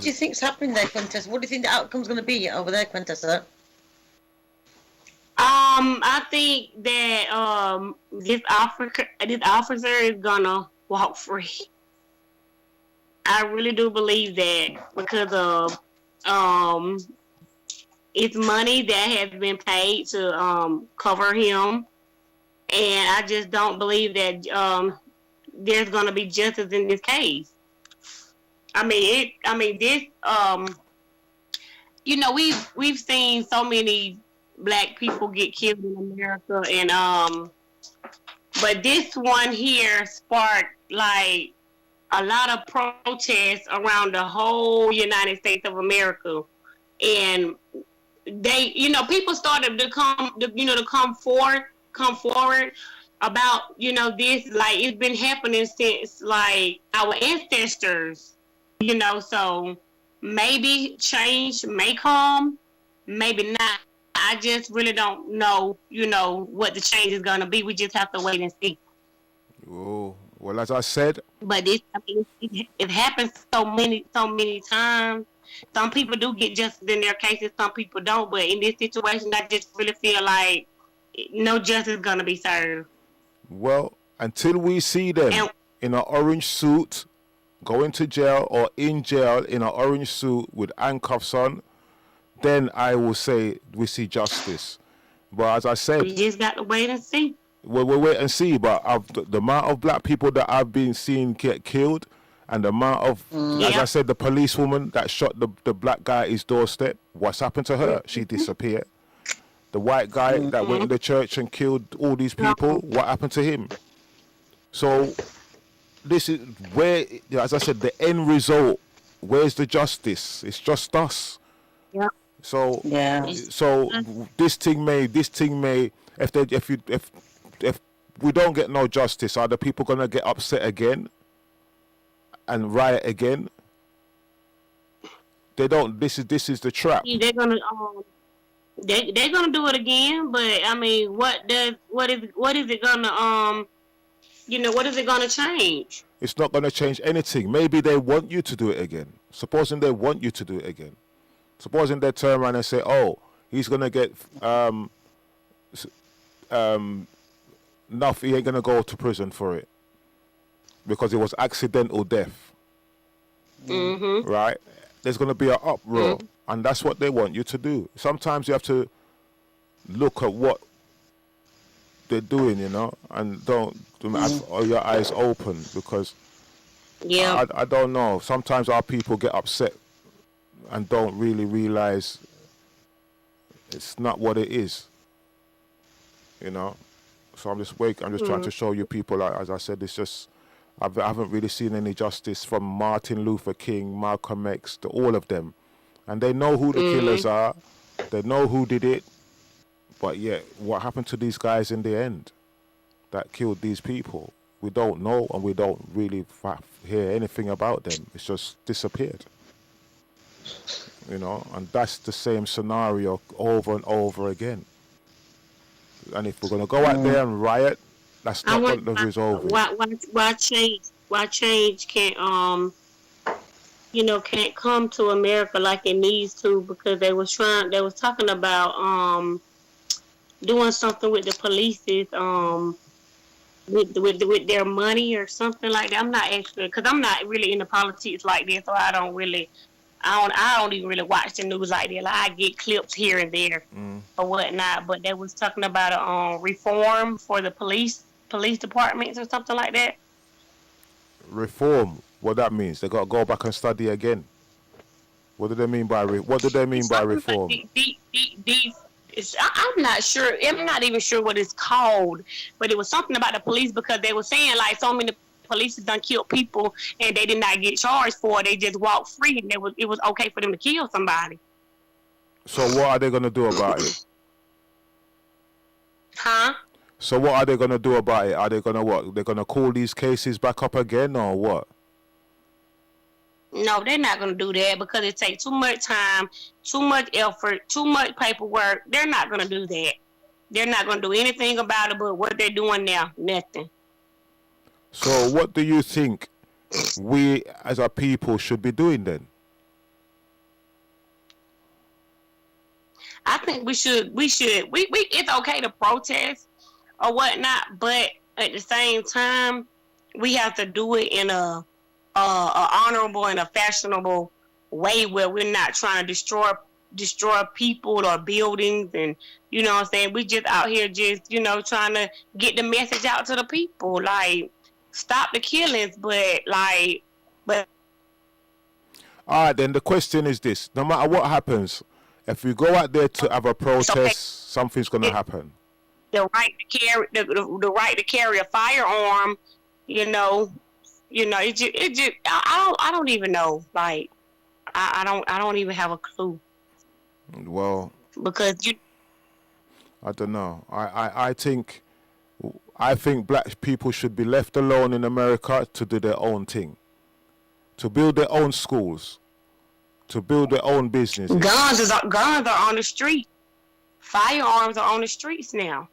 do you think's happening there, Quintessia? What do you think the outcome's going to be over there, Quintessia? I think that this officer is gonna walk free. I really do believe that because of it's money that has been paid to cover him, and I just don't believe that there's gonna be justice in this case. This we've seen so many black people get killed in America, and but this one here sparked like a lot of protests around the whole United States of America, and they, people started to come forward about, this, like, it's been happening since, like, our ancestors, so maybe change may come, maybe not. I just really don't know, what the change is going to be. We just have to wait and see. Oh, well, as I said. But it happens so many times. Some people do get justice in their cases, some people don't. But in this situation, I just really feel like no justice is going to be served. Well, until we see them in an orange suit going to jail, or in jail in an orange suit with handcuffs on, then I will say we see justice. But as I said, we just got to wait and see. We'll wait and see. But the amount of black people that I've been seeing get killed, and the amount of, as I said, the policewoman that shot the black guy at his doorstep, what's happened to her? She disappeared. The white guy that went to the church and killed all these people, what happened to him? So this is where, as I said, the end result, where's the justice? It's just us. Yeah. So this thing may, if we don't get no justice, are the people gonna get upset again and riot again? They don't. This is the trap. They're gonna they're gonna do it again. But I mean, what is it gonna what is it gonna change? It's not gonna change anything. Maybe they want you to do it again. Supposing they want you to do it again. Supposing they turn around and say, "Oh, he's gonna get he ain't gonna go to prison for it because it was accidental death." Right? There's gonna be an uproar, and that's what they want you to do. Sometimes you have to look at what they're doing, and don't have your eyes open, because I don't know. Sometimes our people get upset and don't really realize it's not what it is, So I'm just trying to show you people, like, as I said, it's just I haven't really seen any justice from Martin Luther King, Malcolm X, to all of them, and they know who the killers are, they know who did it, but yet what happened to these guys in the end that killed these people? We don't know, and we don't really hear anything about them. It's just disappeared. And that's the same scenario over and over again. And if we're going to go out there and riot, that's not what the result is. Why change can't can't come to America like it needs to, because they was talking about doing something with the police's with their money or something like that. I'm not actually, because I'm not really into politics like this, so I don't even really watch the news like that. Like, I get clips here and there or whatnot, but they was talking about a reform for the police departments or something like that. Reform? What that means? They got to go back and study again. What do they mean by reform? I'm not sure. I'm not even sure what it's called, but it was something about the police, because they were saying like so many police done killed people and they did not get charged for it. They just walked free, and it was okay for them to kill somebody. So what are they going to do about it? Huh? So what are they going to do about it? Are they going to what? They're going to call these cases back up again, or what? No, they're not going to do that, because it takes too much time, too much effort, too much paperwork. They're not going to do that. They're not going to do anything about it, but what they're doing now, nothing. So what do you think we as a people should be doing then? I think we it's okay to protest or whatnot, but at the same time, we have to do it in a honorable and a fashionable way where we're not trying to destroy people or buildings, and you know what I'm saying, we just out here just, you know, trying to get the message out to the people, like stop the killings, but all right, then the question is this: no matter what happens, if we go out there to have a protest, okay. something's going to happen. The right to carry the right to carry a firearm, you know, it just I don't even know, like I don't even have a clue. Well, Because I don't know. I think black people should be left alone in America to do their own thing, to build their own schools, to build their own businesses. guns are on the street. Firearms are on the streets now.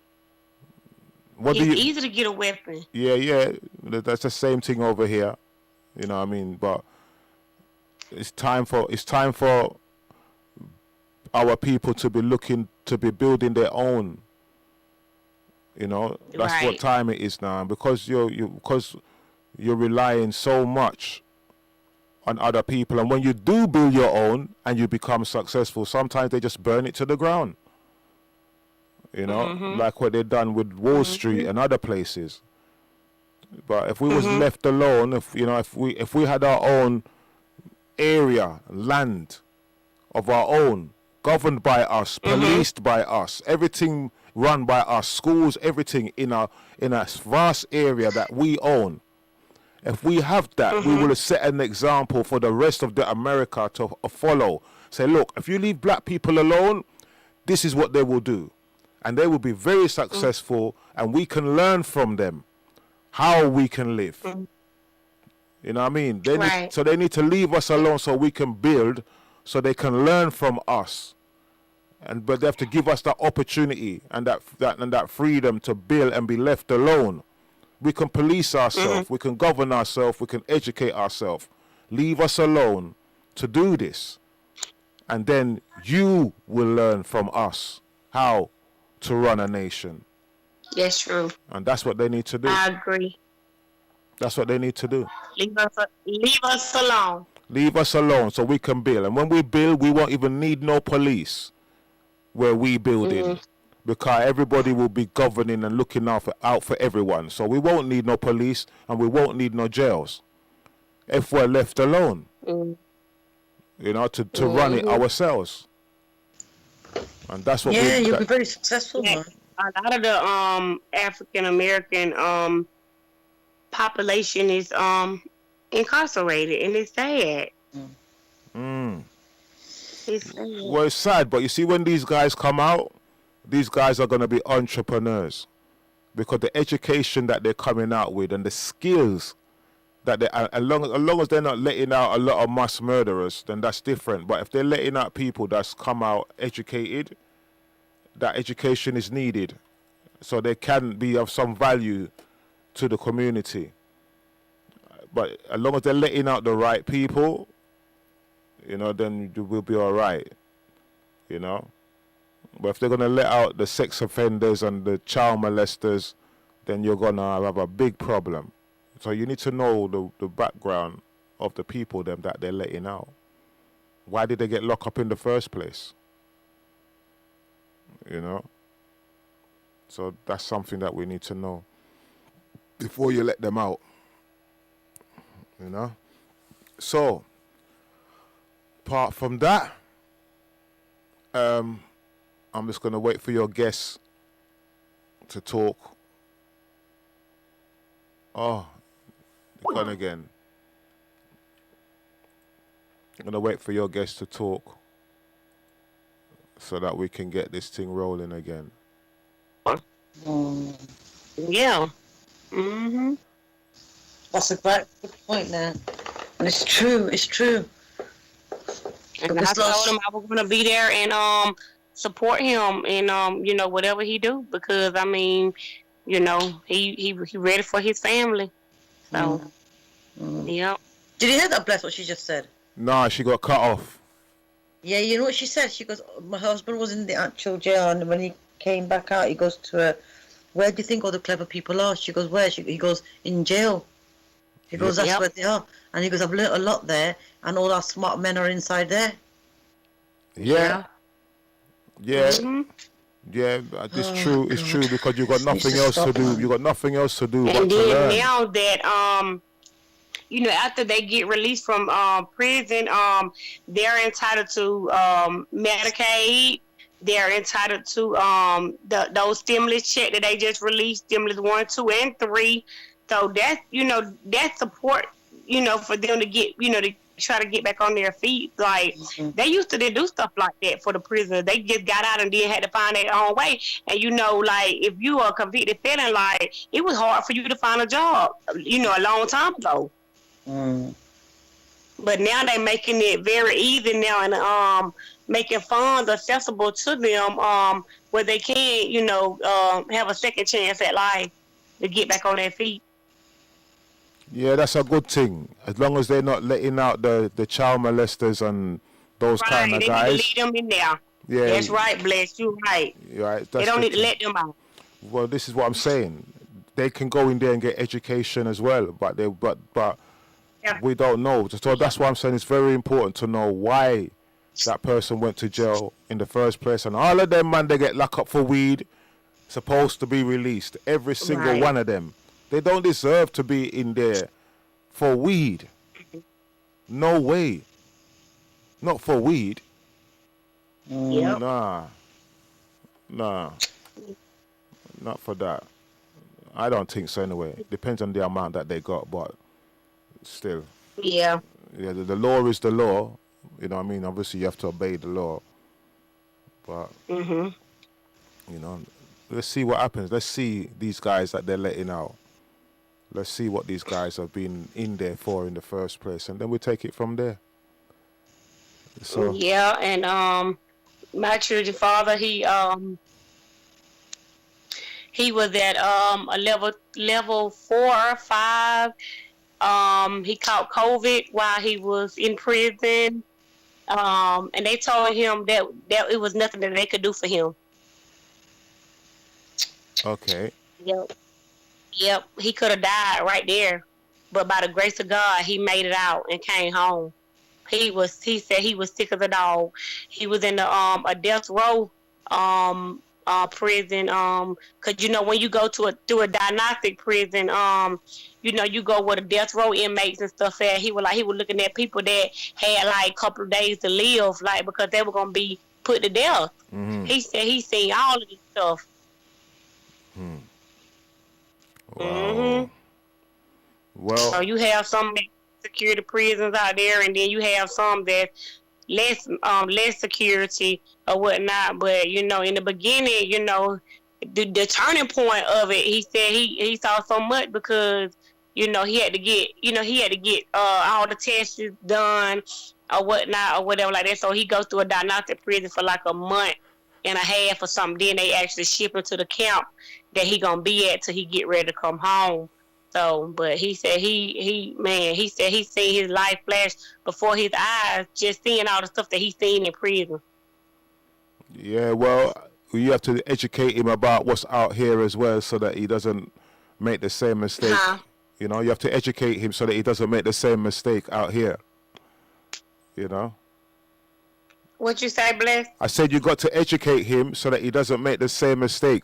It's easy to get a weapon. Yeah, that's the same thing over here. You know what I mean? But it's time for our people to be building their own. You know, that's Right. what time it is now. Because you're relying so much on other people, and when you do build your own and you become successful, sometimes they just burn it to the ground. You know, like what they've done with Wall Street and other places. But if we was left alone, if we had our own area, land of our own, governed by us, policed by us, everything run by us, schools, everything in a vast area that we own. If we have that, we will set an example for the rest of the America to follow. Say, look, if you leave black people alone, this is what they will do. And they will be very successful, and we can learn from them how we can live. You know what I mean? They need to leave us alone so we can build, so they can learn from us. But they have to give us that opportunity and that freedom to build and be left alone. We can police ourselves, we can govern ourselves, we can educate ourselves. Leave us alone to do this. And then you will learn from us how to run a nation. That's true. And that's what they need to do. I agree. That's what they need to do. Leave us alone. Leave us alone so we can build. And when we build, we won't even need no police where we build in. Because everybody will be governing and looking out for everyone. So we won't need no police and we won't need no jails if we're left alone. You know, to run it ourselves. And that's what you'll be very successful. Yeah. A lot of the African American population is incarcerated, and it's sad. It's sad. Well, it's sad, but you see, when these guys come out, these guys are going to be entrepreneurs, because the education that they're coming out with and the skills that they, as long as they're not letting out a lot of mass murderers, then that's different. But if they're letting out people that's come out educated, that education is needed, so they can be of some value to the community. But as long as they're letting out the right people, you know, then we'll be all right, you know. But if they're going to let out the sex offenders and the child molesters, then you're going to have a big problem. So you need to know the background of the people that they're letting out. Why did they get locked up in the first place? You know? So that's something that we need to know before you let them out. You know? So, apart from that, I'm just going to wait for your guests to talk. Oh, they're gone again. I'm going to wait for your guests to talk so that we can get this thing rolling again. Yeah. That's a great good point there. And it's true. And I told him I was going to be there and support him in you know, whatever he do, because I mean, you know, he ready for his family. So yeah. Did you hear that, Bless, what she just said? Nah, she got cut off. Yeah, you know what she said? She goes, my husband was in the actual jail, and when he came back out, he goes to her, where do you think all the clever people are? She goes, where? He goes, in jail. He goes, that's where they are. And he goes, I've learnt a lot there, and all our smart men are inside there. Yeah. Yeah. Mm-hmm. Yeah, it's true. It's true because you got nothing else to do. You got nothing else to do but to And learn. then now that after they get released from prison, they're entitled to Medicaid. They're entitled to those stimulus check that they just released, stimulus 1, 2, and 3. So that's that's support for them to get to try to get back on their feet. Like they used to do stuff like that for the prisoners. They just got out and then had to find their own way. And like if you are a convicted felon, like it was hard for you to find a job, a long time ago. But now they're making it very easy now and making funds accessible to them where they can, have a second chance at life to get back on their feet. Yeah, that's a good thing. As long as they're not letting out the child molesters and those kind of guys. They need to leave them in there. Yeah, that's right, Bless. You're right. Right. They don't need to let them out. Well, this is what I'm saying. They can go in there and get education as well, but we don't know. So that's why I'm saying it's very important to know why that person went to jail in the first place. And all of them, man, they get locked up for weed, supposed to be released. Every single one of them. They don't deserve to be in there for weed. No way. Not for weed. Yep. Nah. Not for that. I don't think so anyway. It depends on the amount that they got, but still. Yeah. Yeah, the law is the law. You know what I mean? Obviously, you have to obey the law. But, let's see what happens. Let's see these guys that they're letting out. Let's see what these guys have been in there for in the first place, and then we take it from there. So yeah, and my children father, he was at a level 4 or 5. He caught COVID while he was in prison, and they told him that it was nothing that they could do for him. Okay. Yep, he could have died right there, but by the grace of God, he made it out and came home. He said he was sick as a dog. He was in a death row prison. Cause when you go through a diagnostic prison, you go with the death row inmates and stuff. And he was looking at people that had like a couple of days to live, like because they were gonna be put to death. Mm-hmm. He said he seen all of this stuff. Wow. Mm-hmm. Well, so you have some security prisons out there, and then you have some that less security or whatnot. But in the beginning, the turning point of it, he said he saw so much because he had to get all the tests done or whatnot or whatever like that. So he goes through a diagnostic prison for like a month and a half or something. Then they actually ship him to the camp that he gonna be at till he get ready to come home. So, but he said he said he seen his life flash before his eyes, just seeing all the stuff that he seen in prison. Yeah, well, you have to educate him about what's out here as well, so that he doesn't make the same mistake. Huh? You have to educate him so that he doesn't make the same mistake out here. What you say, Bless? I said you got to educate him so that he doesn't make the same mistake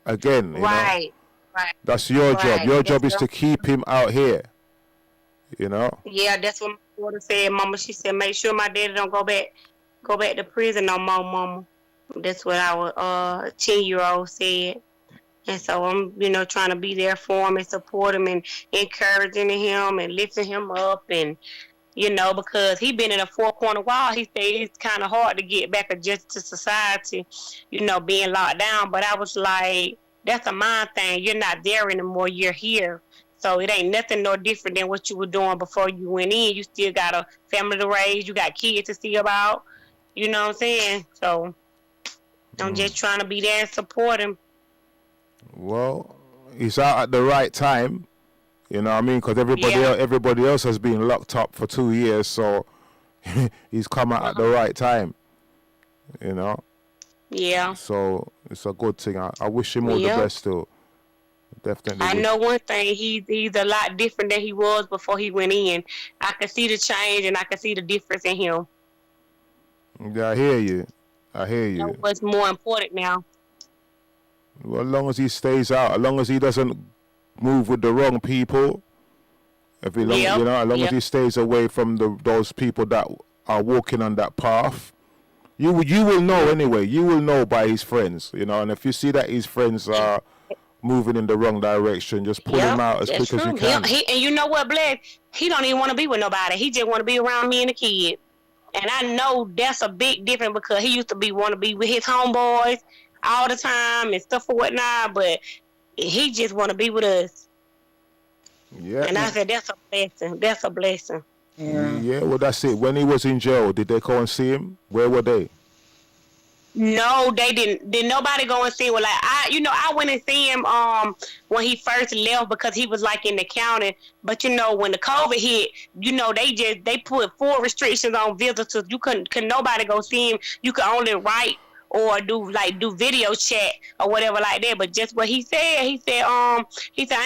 again. Right. Right. That's your job. Your job is to keep him out here. Yeah, that's what my daughter said, Mama. She said, make sure my daddy don't go back to prison no more, Mama. That's what our 10-year-old said. And so I'm, trying to be there for him and support him and encouraging him and lifting him up and, because he been in a four-corner wall. He said it's kind of hard to get back adjusted to society, being locked down. But I was like, that's a mind thing. You're not there anymore. You're here. So it ain't nothing no different than what you were doing before you went in. You still got a family to raise. You got kids to see about. You know what I'm saying? So I'm just trying to be there and support him. Well, he's out at the right time. You know what I mean? Because everybody else has been locked up for 2 years. So he's come out at the right time. You know. Yeah. So it's a good thing. I wish him all the best too. Definitely. I know one thing. He's a lot different than he was before he went in. I can see the change and I can see the difference in him. Yeah, I hear you. That's what's more important now. Well, as long as he stays out, as long as he doesn't move with the wrong people, as long as he stays away from those people that are walking on that path, you will know anyway. You will know by his friends, and if you see that his friends are moving in the wrong direction, just pull him out as quick as you can. And you know what, Bled? He don't even want to be with nobody. He just want to be around me and the kids. And I know that's a big difference because he used to want to be with his homeboys all the time and stuff or whatnot, but he just want to be with us. Yeah. And I said, that's a blessing. That's a blessing. Yeah, well, that's it. When he was in jail, did they go and see him? Where were they? No, they didn't. Did nobody go and see him? Like I went and see him when he first left because he was like in the county. But when the COVID hit, they put full restrictions on visitors. You couldn't nobody go see him. You could only write or do video chat or whatever like that. But just what he said, I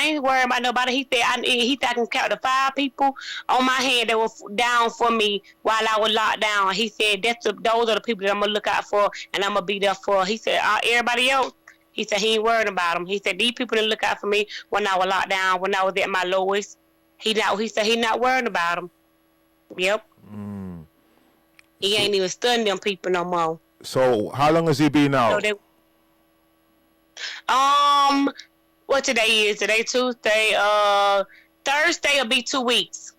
ain't worried about nobody. He said I can count the 5 people on my hand that were down for me while I was locked down. He said those are the people that I'm gonna look out for and I'm gonna be there for. He said everybody else, he said he ain't worried about them. He said these people that look out for me when I was locked down, when I was at my lowest. He said he not worried about them. Yep. He ain't even studying them people no more. So how long has he been out? What today is? Today Tuesday. Thursday will be 2 weeks.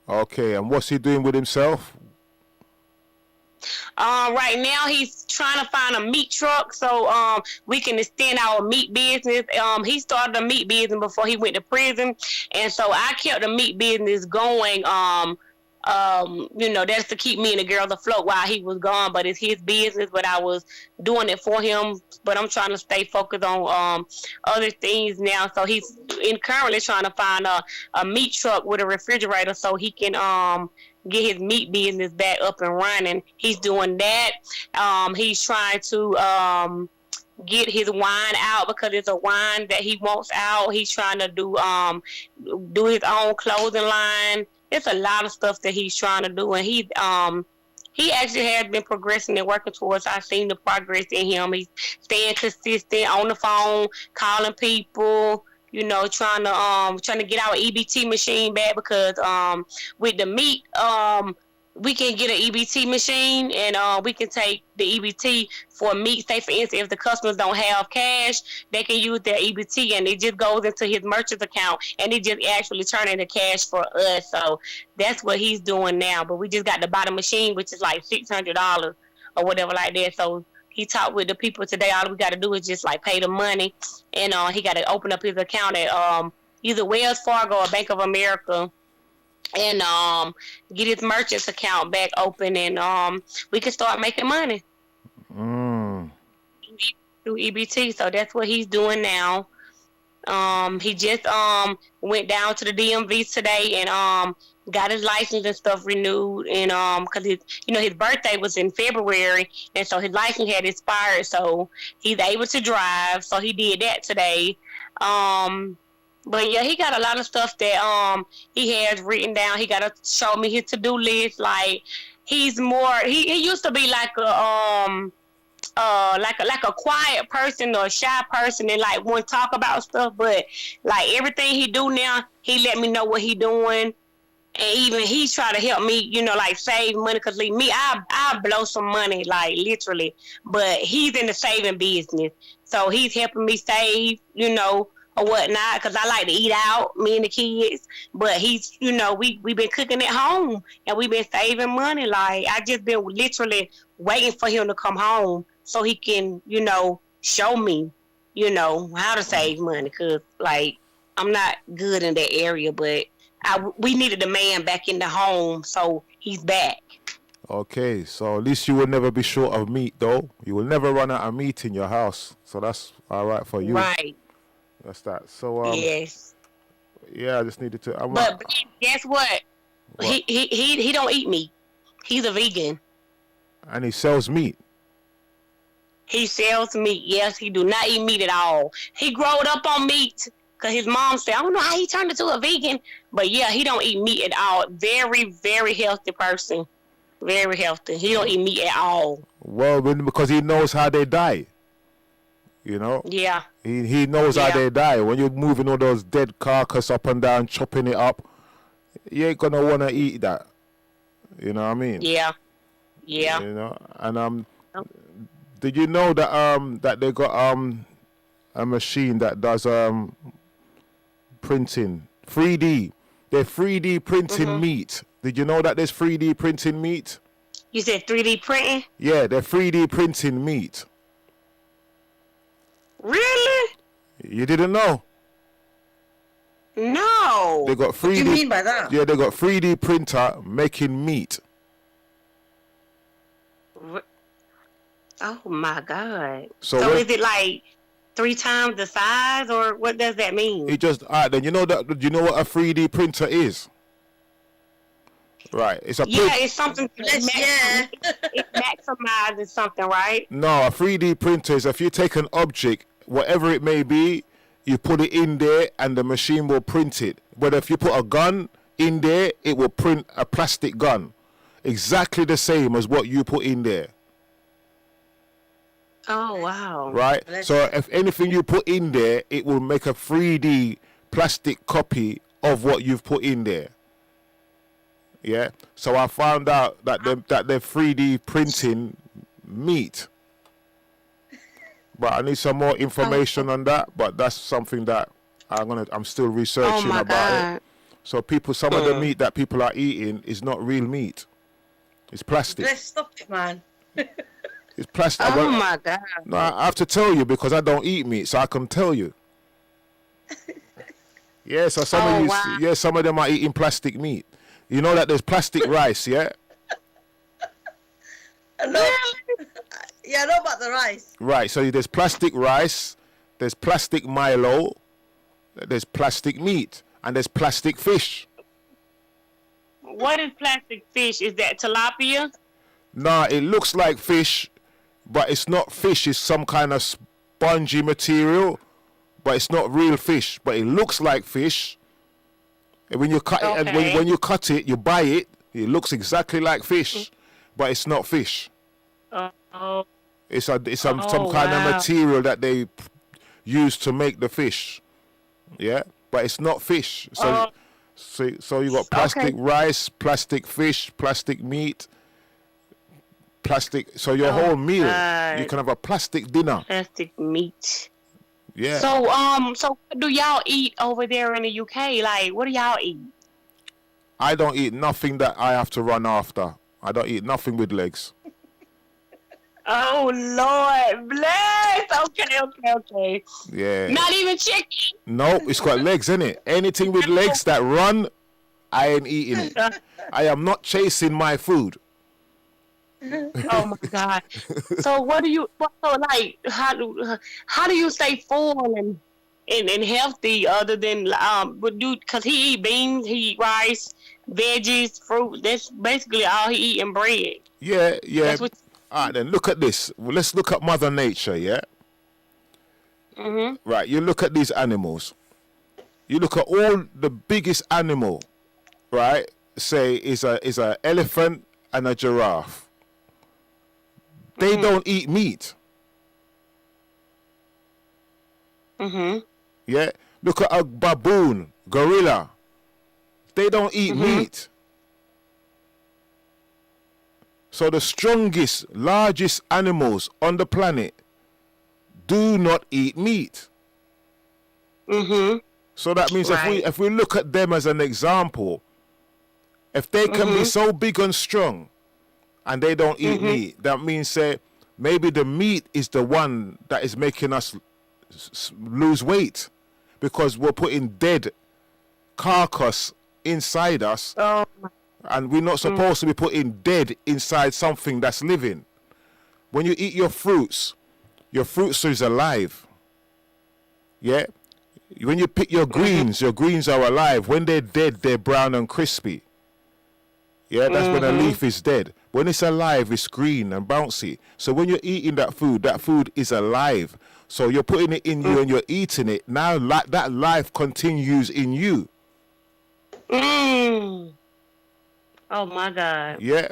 Okay, and what's he doing with himself? Right now he's trying to find a meat truck so we can extend our meat business. He started a meat business before he went to prison, and so I kept the meat business going. That's to keep me and the girls afloat while he was gone, but it's his business, but I was doing it for him, but I'm trying to stay focused on other things now. So he's currently trying to find a meat truck with a refrigerator so he can get his meat business back up and running. He's doing that. He's trying to get his wine out because it's a wine that he wants out. He's trying to do his own clothing line. It's a lot of stuff that he's trying to do, and he actually has been progressing and working towards. I've seen the progress in him. He's staying consistent on the phone, calling people, trying to get our EBT machine back because with the meat, we can get an EBT machine and we can take the EBT for meat. Say, for instance, if the customers don't have cash, they can use their EBT and it just goes into his merchant's account and it just actually turns into cash for us. So that's what he's doing now. But we just got to buy the machine, which is like $600 or whatever like that. So he talked with the people today. All we got to do is just like pay the money, and he got to open up his account at either Wells Fargo or Bank of America, and get his merchant's account back open, and we can start making money through EBT. So that's what he's doing now. He just went down to the DMV today and got his license and stuff renewed, and because his birthday was in February, and so his license had expired, so he's able to drive. So he did that today. But yeah, he got a lot of stuff that he has written down. He got to show me his to-do list. Like he's more. He used to be like a quiet person or a shy person and like won't talk about stuff. But like everything he do now, he let me know what he doing. And even he's trying to help me, like save money. Cause like me, I blow some money, like literally. But he's in the saving business, so he's helping me save, or whatnot. Cause I like to eat out, me and the kids. But he's, we been cooking at home and we been saving money. Like I just been literally waiting for him to come home so he can, show me, how to save money. Cause like I'm not good in that area, but we needed the man back in the home, so he's back. Okay, so at least you will never be short of meat, though. You will never run out of meat in your house, so that's all right for you. Right. That's that. So yes. Yeah, I just needed to. But guess what? He don't eat meat. He's a vegan. And he sells meat. He sells meat. Yes, he do not eat meat at all. He growed up on meat because his mom said, I don't know how he turned into a vegan. But yeah, he don't eat meat at all. Very, very healthy person. Very healthy. He don't eat meat at all. Well, because he knows how they die. You know? Yeah. He knows how they die. When you're moving all those dead carcass up and down, chopping it up, you ain't gonna wanna eat that. You know what I mean? Yeah. Yeah. You know? And did you know that that they got a machine that does printing 3D? They're 3D printing meat. Did you know that there's 3D printing meat? You said 3D printing? Yeah, they're 3D printing meat. Really? You didn't know? No. They got 3D. What do you mean by that? Yeah, they got 3D printer making meat. Oh my God. So is it like 3 times the size, or what does that mean? It just then you know what a 3D printer is? Right. It's a it's something Yeah. it maximizes something, right? No, a 3D printer is if you take an object, whatever it may be, you put it in there and the machine will print it. But if you put a gun in there, it will print a plastic gun. Exactly the same as what you put in there. Oh, wow. Right? So if anything you put in there, it will make a 3D plastic copy of what you've put in there. Yeah? So I found out that they're 3D printing meat. But I need some more information on that, but that's something that I'm still researching about it. So some of the meat that people are eating is not real meat. It's plastic. Let's stop it, man. It's plastic. Oh my God. No, I have to tell you because I don't eat meat, so I can tell you. Yeah, so some of them are eating plastic meat. You know that there's plastic rice, yeah? No. Yeah, I know about the rice. Right, so there's plastic rice, there's plastic Milo, there's plastic meat, and there's plastic fish. What is plastic fish? Is that tilapia? Nah, it looks like fish, but it's not fish. It's some kind of spongy material, but it's not real fish. But it looks like fish. And when you cut it, and when you cut it, you buy it. It looks exactly like fish, but it's not fish. Oh. It's some kind of material that they use to make the fish. Yeah, but it's not fish. So you got plastic rice, plastic fish, plastic meat, plastic. So your whole meal, you can have a plastic dinner. Plastic meat. Yeah. So what do y'all eat over there in the UK? Like, what do y'all eat? I don't eat nothing that I have to run after. I don't eat nothing with legs. Oh Lord, bless. Okay. Yeah. Not even chicken. Nope, it's got legs in it. Anything with legs that run, I ain't eating it. I am not chasing my food. Oh my God. So how do you stay full and healthy other than because he eat beans, he eat rice, veggies, fruit. That's basically all he eat, and bread. Yeah. All right, then look at this. Well, let's look at Mother Nature, yeah? Mm-hmm. Right, you look at these animals. You look at all the biggest animal, right? Say is a elephant and a giraffe. They don't eat meat. Mm-hmm. Yeah? Look at a baboon, gorilla. They don't eat meat. So the strongest, largest animals on the planet do not eat meat. Mm-hmm. So that means if we look at them as an example, if they can be so big and strong and they don't eat meat, that means say maybe the meat is the one that is making us lose weight because we're putting dead carcass inside us. Oh. And we're not supposed to be putting dead inside something that's living. When you eat your fruits is alive. Yeah? When you pick your greens are alive. When they're dead, they're brown and crispy. Yeah, that's when a leaf is dead. When it's alive, it's green and bouncy. So when you're eating that food is alive. So you're putting it in you and you're eating it. Now that life continues in you. Mm. Oh my God. Yeah.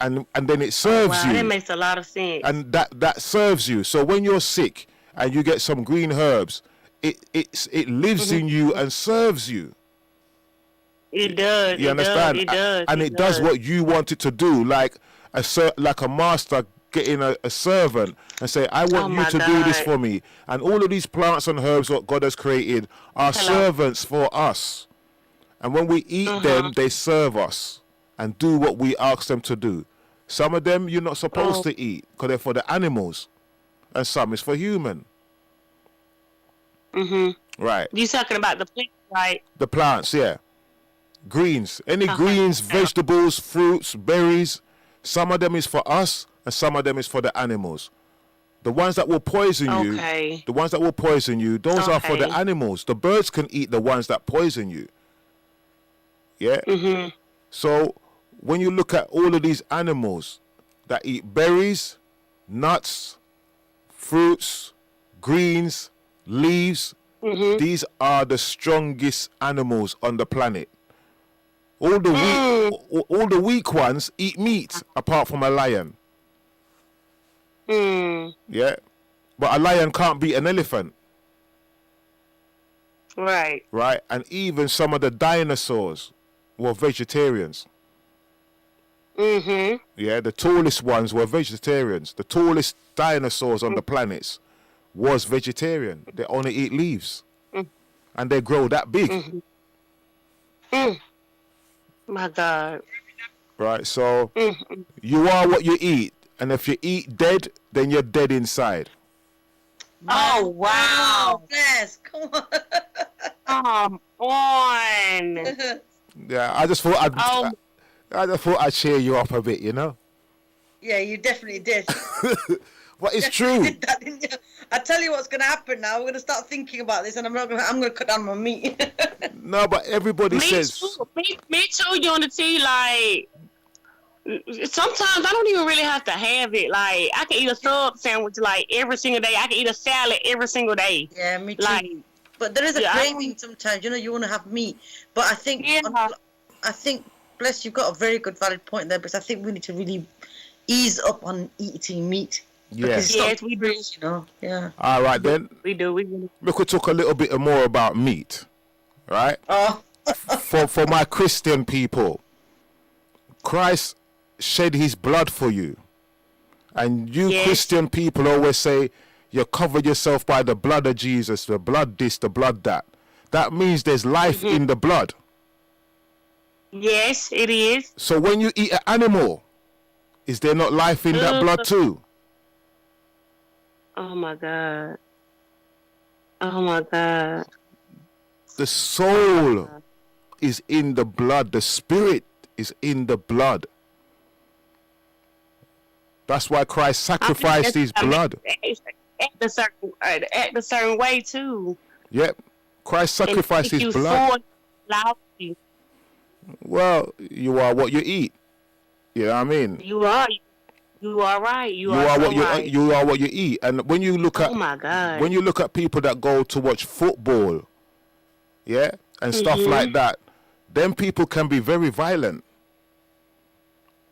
And then it serves you. That makes a lot of sense. And that serves you. So when you're sick and you get some green herbs, it lives in you and serves you. It does. You understand? It does. And it does what you want it to do, like a master getting a servant and say, I want you to do this for me. And all of these plants and herbs what God has created are servants for us. And when we eat them, they serve us and do what we ask them to do. Some of them you're not supposed to eat because they're for the animals, and some is for human. Right. You're talking about the plants, right? The plants, yeah. Greens, any greens, vegetables, fruits, berries. Some of them is for us, and some of them is for the animals. The ones that will poison you, those are for the animals. The birds can eat the ones that poison you. Yeah. So when you look at all of these animals that eat berries, nuts, fruits, greens, leaves, these are the strongest animals on the planet. All the weak ones eat meat, apart from a lion. Yeah, but a lion can't beat an elephant. Right. Right, and even some of the dinosaurs were vegetarians. Yeah, the tallest ones were vegetarians. The tallest dinosaurs on the planets was vegetarian. They only eat leaves, and they grow that big. My God. Right, so you are what you eat, and if you eat dead, then you're dead inside. Oh wow! Yes, come on. Come on. Yeah, I just thought I'd cheer you up a bit, you know. Yeah, you definitely did. But it's true. Did that, didn't you? I tell you what's going to happen now. We're going to start thinking about this, and I'm going to cut down my meat. No, but everybody says. Me too, Unity. Like sometimes I don't even really have to have it. Like I can eat a sub sandwich like every single day. I can eat a salad every single day. Yeah, me too. Like, but there is a craving sometimes. You know, you want to have meat. But I think, bless, you've got a very good, valid point there. Because I think we need to really ease up on eating meat. Yes, we do. You know, yeah. All right then. We do. We could talk a little bit more about meat, right? Oh. for my Christian people, Christ shed his blood for you, and you Christian people always say you covered yourself by the blood of Jesus, the blood this, the blood that. That means there's life in the blood. Yes, it is. So when you eat an animal, is there not life in that blood too? Oh my God. Oh my God. The soul is in the blood. The spirit is in the blood. That's why Christ sacrificed his blood. Act a certain way too. Yep. Christ sacrificed his blood. Well, you are what you eat. You know what I mean? You are right. You are what you eat. And when you look at when you look at people that go to watch football, and stuff like that, then people can be very violent.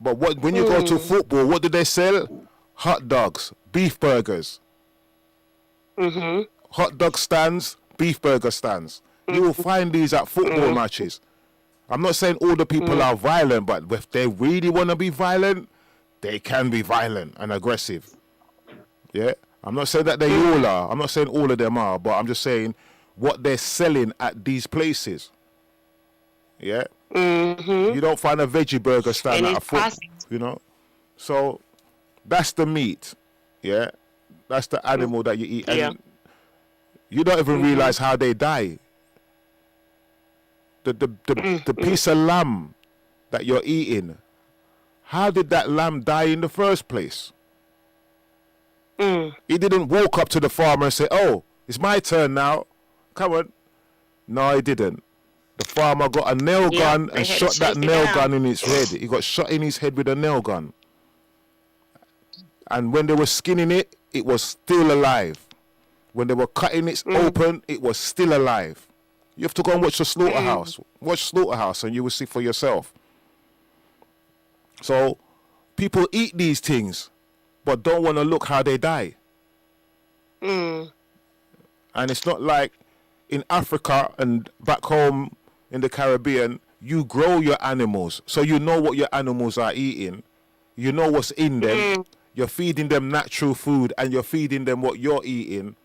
But when you go to football, what do they sell? Hot dogs, beef burgers. Hot dog stands, beef burger stands. You will find these at football matches. I'm not saying all the people are violent, but if they really want to be violent, they can be violent and aggressive. Yeah? I'm not saying that they all are. I'm not saying all of them are, but I'm just saying what they're selling at these places. Yeah? You don't find a veggie burger stand at a foot, you know? So that's the meat. Yeah? That's the animal that you eat. And you don't even realize how they die. The piece of lamb that you're eating, how did that lamb die in the first place? He didn't walk up to the farmer and say, oh, it's my turn now. Come on. No, he didn't. The farmer got a nail gun They and had to shot that shake it nail down. gun in its head. He got shot in his head with a nail gun. And when they were skinning it, it was still alive. When they were cutting it open, it was still alive. You have to go and watch the slaughterhouse. Watch slaughterhouse and you will see for yourself. So people eat these things, but don't want to look how they die. And it's not like in Africa and back home in the Caribbean, you grow your animals. So you know what your animals are eating. You know what's in them. You're feeding them natural food and you're feeding them what you're eating.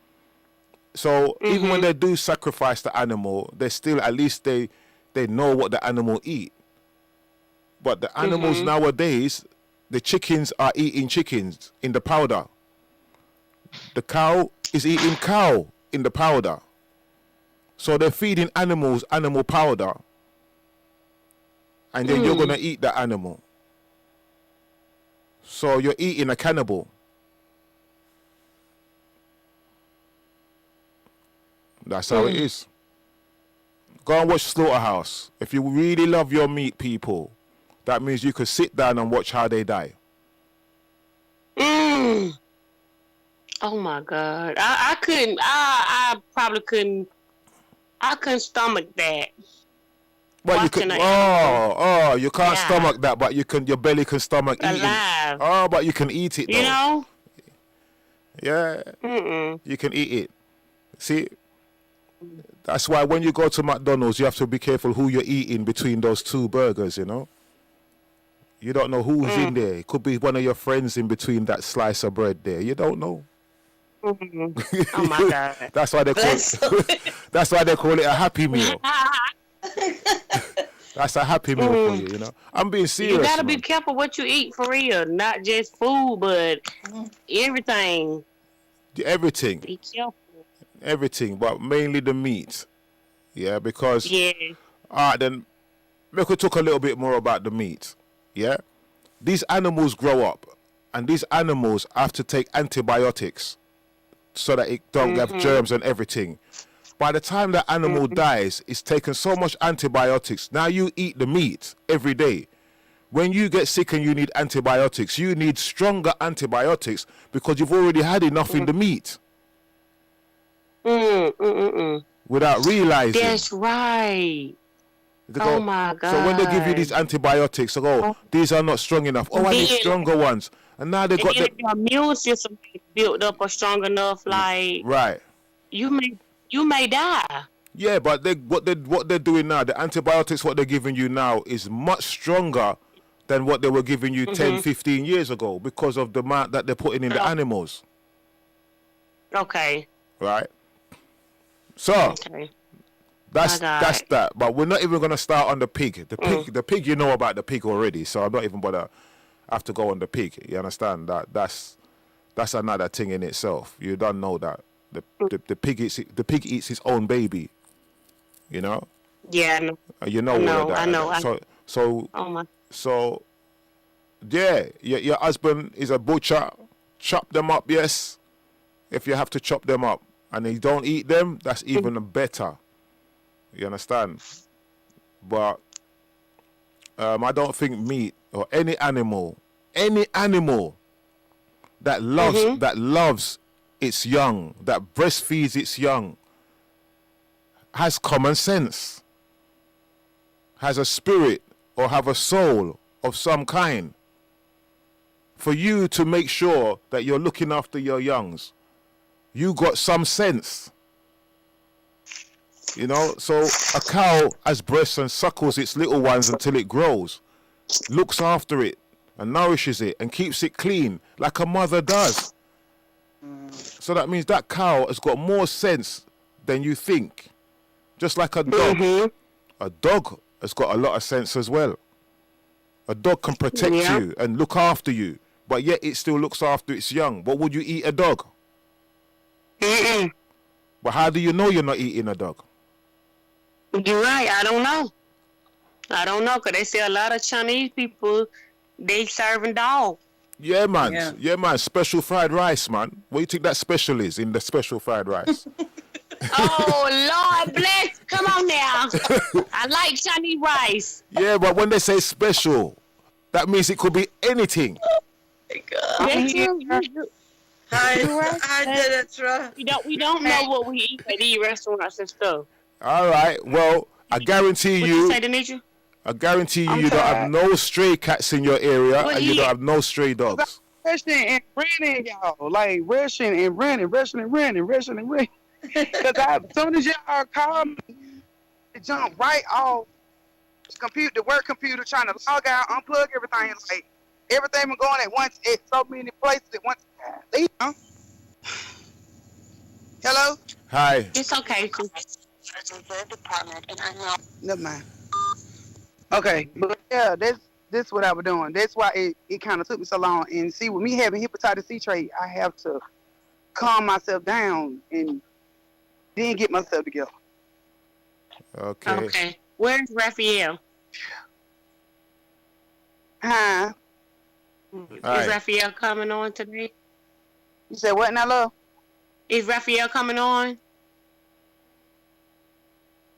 So even when they do sacrifice the animal, they still, at least they know what the animal eat. But the animals nowadays, the chickens are eating chickens in the powder. The cow is eating cow in the powder. So they're feeding animals animal powder. And then you're going to eat the animal. So you're eating a cannibal. That's how it is. Go and watch Slaughterhouse. If you really love your meat, people, that means you could sit down and watch how they die. Oh my God. I couldn't, I probably couldn't, I couldn't stomach that. But you can, you can't stomach that, but you can, your belly can stomach eating. Alive. Oh, but you can eat it though. You know? Yeah. You can eat it. See, that's why when you go to McDonald's, you have to be careful who you're eating between those two burgers, you know? You don't know who's in there. It could be one of your friends in between that slice of bread there. You don't know. Oh my God. That's why they call it, that's why they call it a Happy Meal. That's a Happy Meal for you, you know? I'm being serious. You gotta be careful what you eat for real. Not just food, but everything. Everything. Be careful. Everything, but mainly the meat. Yeah, because... Yeah. Alright, then, we could talk a little bit more about the meat. Yeah? These animals grow up, and these animals have to take antibiotics so that it don't have germs and everything. By the time that animal dies, it's taken so much antibiotics. Now you eat the meat every day. When you get sick and you need antibiotics, you need stronger antibiotics because you've already had enough in the meat. Without realizing. That's right. Oh my God. So when they give you these antibiotics, they go, these are not strong enough. Oh, I need stronger ones. And now they got your immune system built up or strong enough, like right. You may die. Yeah, but what they're doing now, the antibiotics what they're giving you now is much stronger than what they were giving you 10, 15 years ago because of the amount that they're putting in the animals. Okay. Right. So that's that. But we're not even gonna start on the pig. The pig, you know about the pig already. So I'm not even gonna have to go on the pig. You understand that? That's another thing in itself. You don't know that the pig eats his own baby. You know. Yeah. You know all of that. I know. So. Oh my. So. Yeah, your husband is a butcher. Chop them up, yes. If you have to chop them up. And you don't eat them, that's even better. You understand? But I don't think meat or any animal that loves its young, that breastfeeds its young, has common sense, has a spirit or have a soul of some kind. For you to make sure that you're looking after your youngs, you got some sense. You know, so a cow has breasts and suckles its little ones until it grows, looks after it and nourishes it and keeps it clean like a mother does. So that means that cow has got more sense than you think. Just like a dog. A dog has got a lot of sense as well. A dog can protect you and look after you, but yet it still looks after its young. But would you eat a dog? But how do you know you're not eating a dog? You're right. I don't know. Because they say a lot of Chinese people, they serving dog. Yeah, man. Yeah, man. Special fried rice, man. What do you think that special is in the special fried rice? Oh, Lord bless. Come on now. I like Chinese rice. Yeah, but when they say special, that means it could be anything. My God. That's true. Hi, You're right. hi, Denetra. We don't know what we eat at these restaurants and stuff. All right. Well, I guarantee What you. you say, Denetra? I guarantee you, you don't have no stray cats in your area, and you don't have no stray dogs. Rushing and renting, y'all. Like, rushing and renting. Because as soon as y'all call me, it jump right off the work computer, trying to log out, unplug everything. Like, everything was going at once at so many places at once. You know? Hello? Hi. It's okay. Never mind. Okay, but yeah, this what I was doing. That's why it kind of took me so long. And see, with me having hepatitis C trait, I have to calm myself down and then get myself together. Okay. Where's Raphael? Huh? Is Raphael coming on today? You said what now, love? Is Raphael coming on?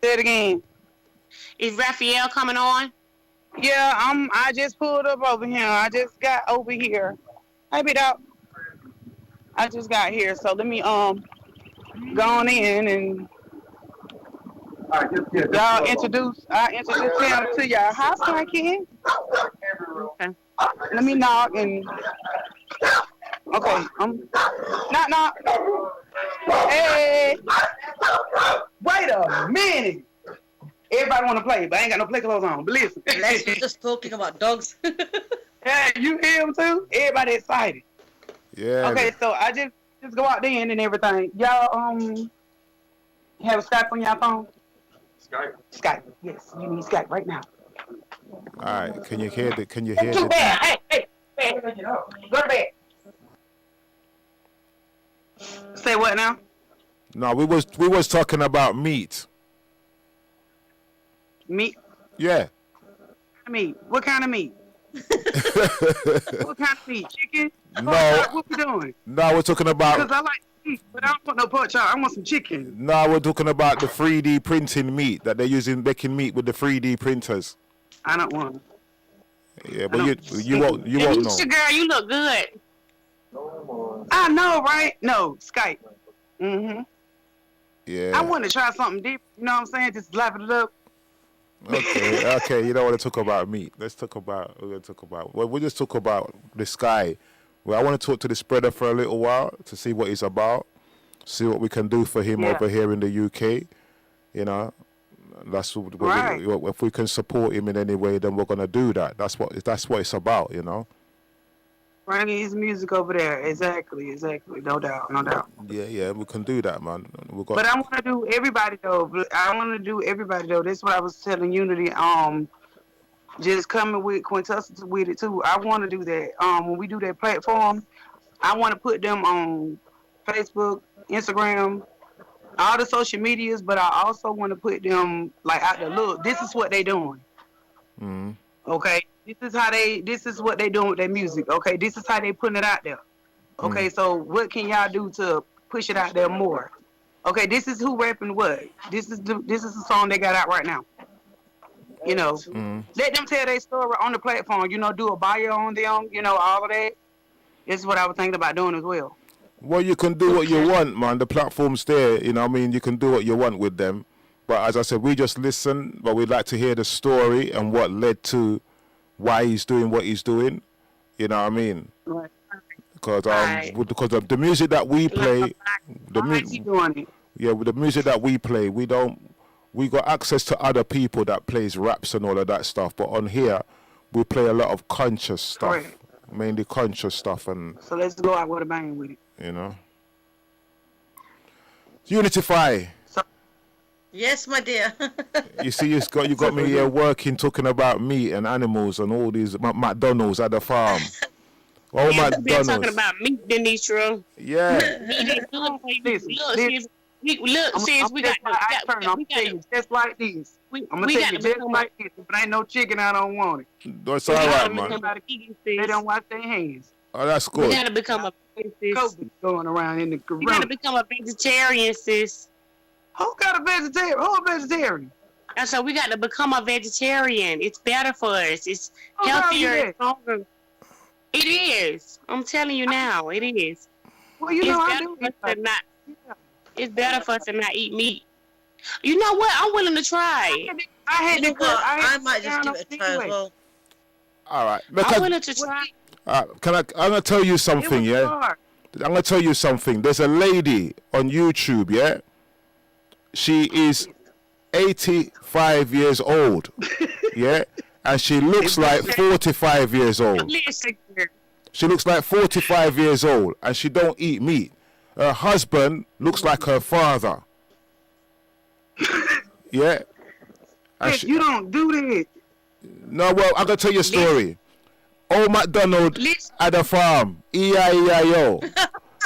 Say it again. Is Raphael coming on? Yeah, I just pulled up over here. I just got over here. Hey, big dog. I just got here, so let me go on in and y'all introduce him to y'all. Hi, Sky Kid. Okay. Let me knock and okay. Knock. Hey. Wait a minute. Everybody want to play, but I ain't got no play clothes on. But listen. Let's just talking about dogs. Hey, you hear him too? Everybody excited. Yeah. Okay, so I just go out there and everything. Y'all have Skype on y'all phone? Skype. Yes, you need Skype right now. All right. Can you hear the? Too bad. Hey. Go to bed. Say what now? No, we was talking about meat. Meat? Yeah. Meat. What kind of meat? What kind of meat? Chicken? No. What we doing? No, we're talking about. Because I like meat, but I don't want no pork chop. I want some chicken. No, we're talking about the 3D printing meat that they're using, making meat with the 3D printers. I don't want. Yeah, but you won't know. Girl, you look good. I know, right? No, Skype. Mm-hmm. Yeah. I want to try something different. You know what I'm saying? Just liven it up. Okay. You don't want to talk about meat. We'll just talk about this guy. Well, I want to talk to the spreader for a little while to see what he's about, see what we can do for him over here in the UK. You know, that's what right. If we can support him in any way, then we're gonna do that. That's what it's about. You know. Bringing his music over there, exactly, no doubt. Yeah, we can do that, man. But I want to do everybody though. That's what I was telling Unity. Just coming with Quintessia with it too. I want to do that. When we do that platform, I want to put them on Facebook, Instagram, all the social medias. But I also want to put them like out there. Look, this is what they doing. Mm-hmm. Okay. This is what they doing with their music. Okay, this is how they putting it out there. Okay, so what can y'all do to push it out there more? Okay, this is who rapping what. This is the song they got out right now. You know, let them tell their story on the platform. You know, do a bio on them. You know, all of that. This is what I was thinking about doing as well. Well, you can do what you want, man. The platform's there. You know, what I mean, you can do what you want with them. But as I said, we just listen. But we'd like to hear the story and what led to why he's doing what he's doing, you know what I mean? Right. Because of the music that we play, with the music that we play, we got access to other people that plays raps and all of that stuff. But on here, we play a lot of conscious stuff, right. Mainly conscious stuff, and so let's go out with a bang with it. You know, Unitify. Yes, my dear. You see, you got me here working, talking about meat and animals and all these McDonald's at the farm. Oh, yeah, McDonald's. Been talking about meat, Denetra. Yeah. Look, sis, we got just like these. I'm gonna take it just like this. If it ain't no chicken, I don't want it. That's all right, man. They don't wash their hands. Oh, that's good. We gotta become a COVID going around in the corona. You gotta become a vegetarian, sis. Who got a vegetarian? Who a vegetarian? And so we got to become a vegetarian. It's better for us. It's Who told you healthier. that? It's stronger. It is. I'm telling you now. It is. Well, you It's know I better do. for us to not. It's better for us to not eat meat. You know what? I'm willing to try. I had You know to cut. what? I might just give it a try as well. All right. I'm Because, willing to try. I'm gonna tell you something. Yeah. I'm gonna tell you something. There's a lady on YouTube. Yeah. She is 85 years old. Yeah. And she looks like 45 years old. Listen here. She looks like 45 years old, and she don't eat meat. Her husband looks like her father. Yeah. And Hey, you don't do that. no, well, I'm gonna tell you a story. Old MacDonald Listen. had a farm, E-I-E-I-O,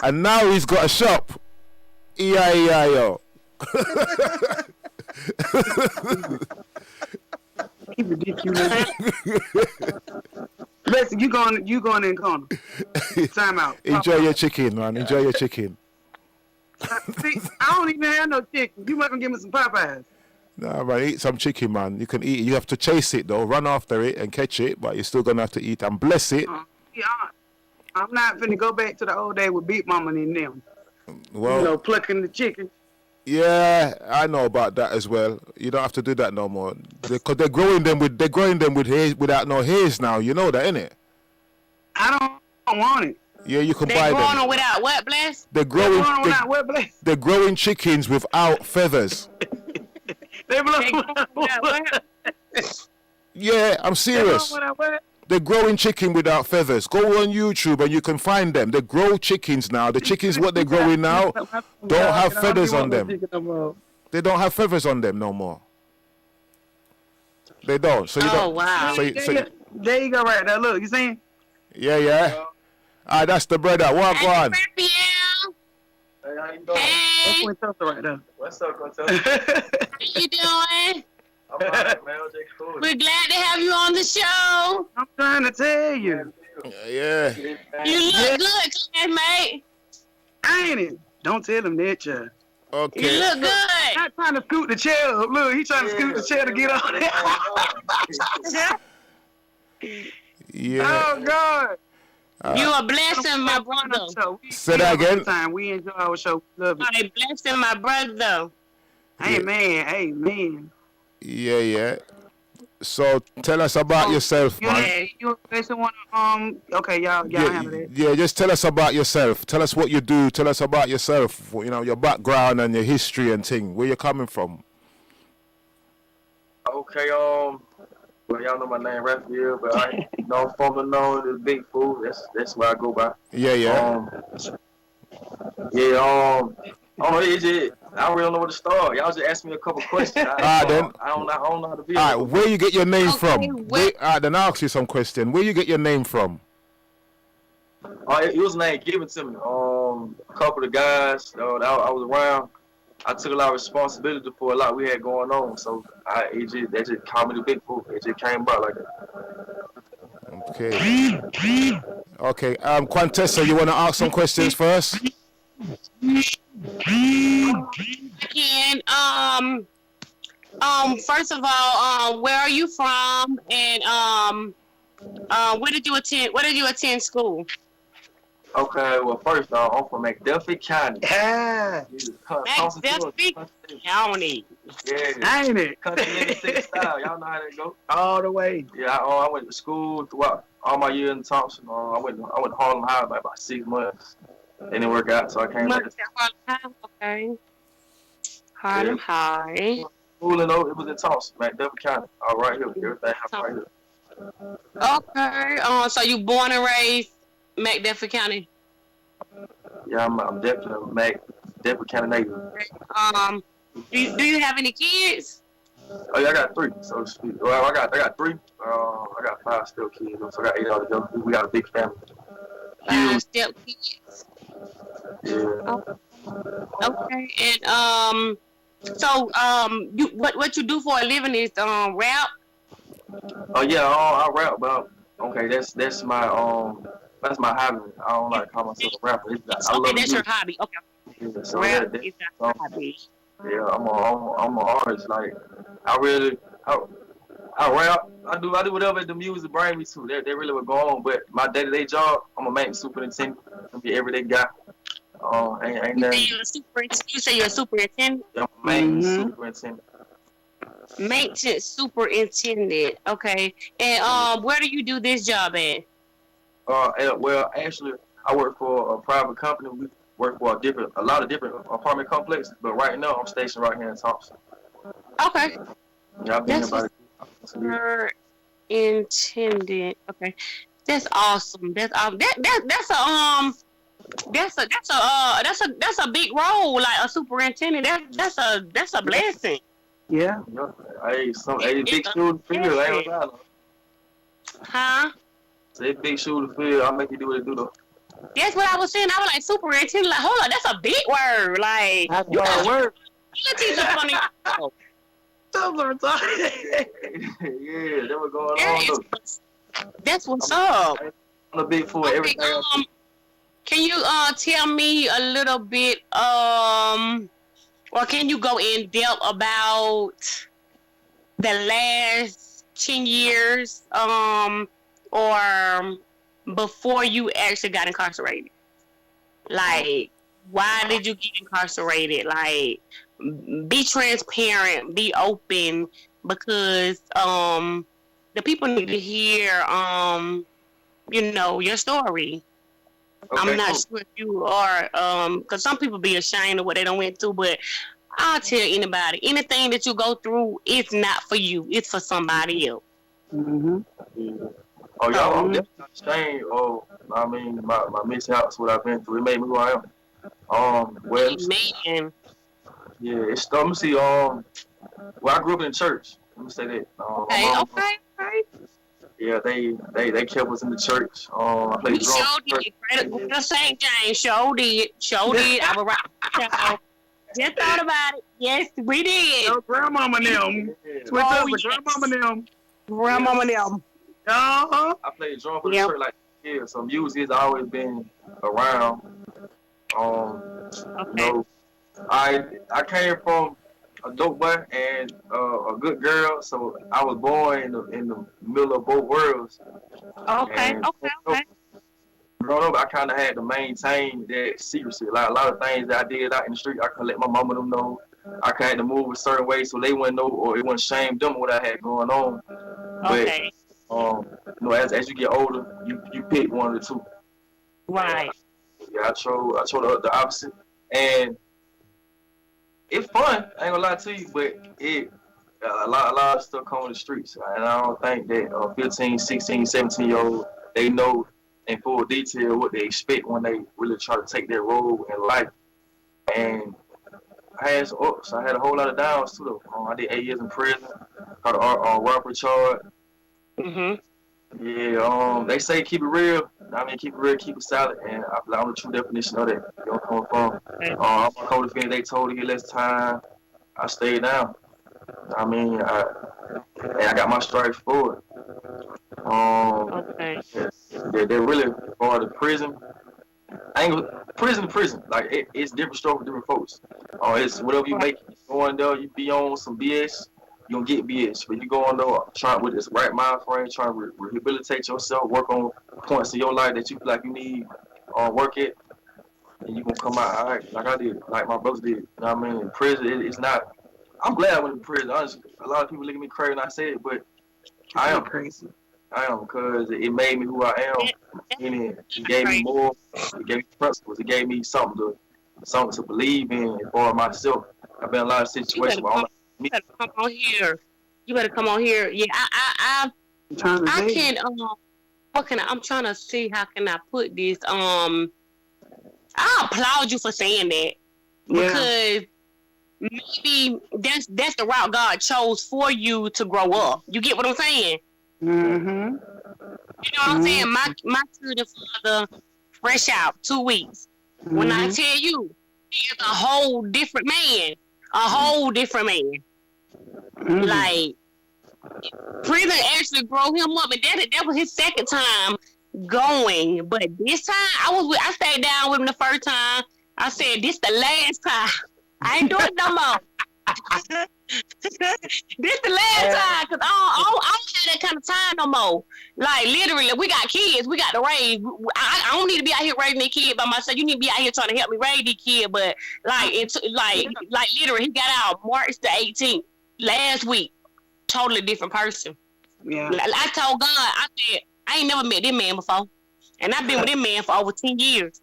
and now he's got a shop, E-I-E-I-O. Keep ridiculous. Listen, you going in corner. Time out. Enjoy your chicken, man. Enjoy your chicken. See, I don't even have no chicken. You might gonna give me some Popeyes. Nah, man, eat some chicken, man. You can eat it. You have to chase it, though. Run after it and catch it, but you're still gonna have to eat and bless it. Yeah, I'm not finna go back to the old day with Big Mama and them. Well, Plucking the chicken. yeah, I know about that as well. You don't have to do that no more because they're growing them with hairs without no hairs now. You know that, innit? I don't want it. Yeah, you can They buy growing them. them without what, Bless? They're They growing. blowing without what, Blake? They're growing chickens without feathers. They blowing They growing without what? Yeah, I'm serious. without what? They're growing chicken without feathers. Go on YouTube and you can find them. They grow chickens now. The chickens what they're growing now don't have feathers on them. They don't have feathers on them no more. They don't. So you Oh, don't. wow. There you go, right there. Look, you see? Yeah, yeah. Ah, that's the brother. Walk Hey, on. Raphael. Hey, how you doing? That's Hey, Quintessia right there. What's up, Quintessia? how you doing? I'm alright, man. OJ cool. We're glad to have you on the show. I'm trying to tell you. Yeah. You look good, classmate. Ain't it? Don't tell him that, child. You Okay. look good. Not trying to scoot the chair up. Look, he trying to scoot the chair to get on it. Yeah. Oh, God. You a blessing, my brother. Say that again. Time. We enjoy our show. Love it. You a blessing, my brother. Amen. Amen. Yeah, yeah. So tell us about yourself, You man. want okay, y'all handle that. Yeah, just tell us about yourself. Tell us what you do. Tell us about yourself. You know, your background and your history and thing. Where you coming from? Okay, well, y'all know my name, Raphael, but I know formerly known as Dabigfoo. That's what I go by. Yeah, yeah. I really don't know where to start. Y'all just asked me a couple questions. Then. I don't know how to be. All right, where you get your name Okay, from? Then I'll ask you some question. Where you get your name from? It was a name given to me. A couple of guys that I was around. I took a lot of responsibility for a lot we had going on, so they just called me the Dabigfoo. It just came about like that. Okay. Okay. Quintessia, you want to ask some questions first? And first of all, where are you from? And where did you attend school? Okay, well, first off, I'm from McDuffie County. Yeah. McDuffie County. Yeah, Ain't it? Continental City style. Y'all know how that go. All the way. Yeah, I went to school throughout all my year in Thompson. I went to Harlem High by about 6 months. It didn't work out, so I came back to Okay. Harlem High. school. And it was in Thompson, McDuffie County. All right here, everything happened right here. Okay. So you born and raised McDuffie County? Yeah, I'm definitely McDuffie County native. Do you have any kids? Oh yeah, I got 3, so to speak. Well, I got 3. I got 5 still kids, so I got 8 altogether. We got a big family. 5 step kids. Yeah. Okay. And you what you do for a living is rap? Oh yeah, I rap, but okay, that's my hobby. I don't like call myself a rapper. I love That's your hobby. Okay. music. So Rap that- is your hobby. Yeah, I'm an artist. Like, I really, I rap. I do whatever the music bring me to. They really would go on. But my day-to-day job, I'm a maintenance superintendent. I'm the everyday guy. Ain't nothing. You say you're a superintendent? I'm a maintenance superintendent. Maintenance superintendent. Okay. And where do you do this job at? Well, actually, I work for a private company. We work for a lot of different apartment complexes. But right now, I'm stationed right here in Thompson. Okay. Yeah, I've been here about superintendent. Okay. That's awesome. That's a big role, like a superintendent. That's a blessing. Yeah. Hey, big shoe to fill. Ain't no. Huh? Say big shoe to fill. I'll make you do what it do though. That's what I was saying. I was like superintendent. Like, hold on, that's a big word. Like, That's a lot of work. You teach them funny. Yeah, that was going on. That's what's up. I'm a big fool. Okay, Everything. can you tell me a little bit or can you go in depth about the last 10 years or before you actually got incarcerated? Like, why did you get incarcerated? Like, be transparent, be open, because the people need to hear your story. Okay, I'm not sure if you are, because some people be ashamed of what they done went through, but I'll tell anybody, anything that you go through, it's not for you, it's for somebody else. Mm-hmm. Oh, y'all, I'm definitely not ashamed of, I mean, my mishaps, what I've been through. It made me who I am. Well, man. Yeah, it's, let me see, well, I grew up in church. Let me say that. Okay. Yeah, they kept us in the church. I played drums. Greater St. James, sure did. I was right. Just thought about it. Yes, we did. Your grandmama and them. Grandmama and them. I played drums for the church like so music has always been around. Okay. You know, I came from a dope boy and a good girl, so I was born in the middle of both worlds. Okay. Growing up, I kind of had to maintain that secrecy. Like a lot of things that I did out in the street, I couldn't let my mama them know. I had to move a certain way so they wouldn't know, or it wouldn't shame them what I had going on. Okay. But as you get older, you pick one of the two. Right. Yeah, I chose the opposite, and it's fun. I ain't gonna lie to you, but a lot of stuff come on the streets, and I don't think that 15, 16, 17-year-old they know in full detail what they expect when they really try to take their role in life. And I had some ups. I had a whole lot of downs too. Though. I did 8 years in prison, got a robbery charge. Yeah. They say keep it real. I mean, keep it real, keep it solid, and I'm the true definition of that. You know where I'm coming from. I'm a co-defendant. They told to get less time. I stayed down. I mean, I got my stripes for it. Okay. They're really for the prison. Prison. Like it's different stuff for different folks. It's whatever you make. You go in there, you be on some BS. You gonna get BS, but you go on there trying with this right mind frame, trying to rehabilitate yourself, work on points in your life that you feel like you need, work it, and you gonna come out all right, like I did, like my brothers did. You know what I mean? In prison, it's not. I'm glad I went to prison. Honestly, a lot of people look at me crazy when I say it, but I am crazy. I am because it made me who I am. And it gave me more. It gave me principles. It gave me something to believe in for myself. I've been in a lot of situations where you better come on here. Yeah, I can't. I'm trying to see how can I put this. I applaud you for saying that because maybe that's the route God chose for you to grow up. You get what I'm saying? Mm-hmm. You know what I'm saying? My children father fresh out 2 weeks. Mm-hmm. When I tell you, he is a whole different man. Mm-hmm. Like, prison actually grow him up, and that was his second time going. But this time, I stayed down with him the first time. I said, this the last time. I ain't doing it no more. This the last time, cause I don't have that kind of time no more. Like literally, we got kids, we got to raise. I don't need to be out here raising these kids by myself. You need to be out here trying to help me raise these kids. But like it's like literally, he got out March the 18th last week. Totally different person. Yeah. I told God, I said I ain't never met this man before, and I've been with this man for over 10 years.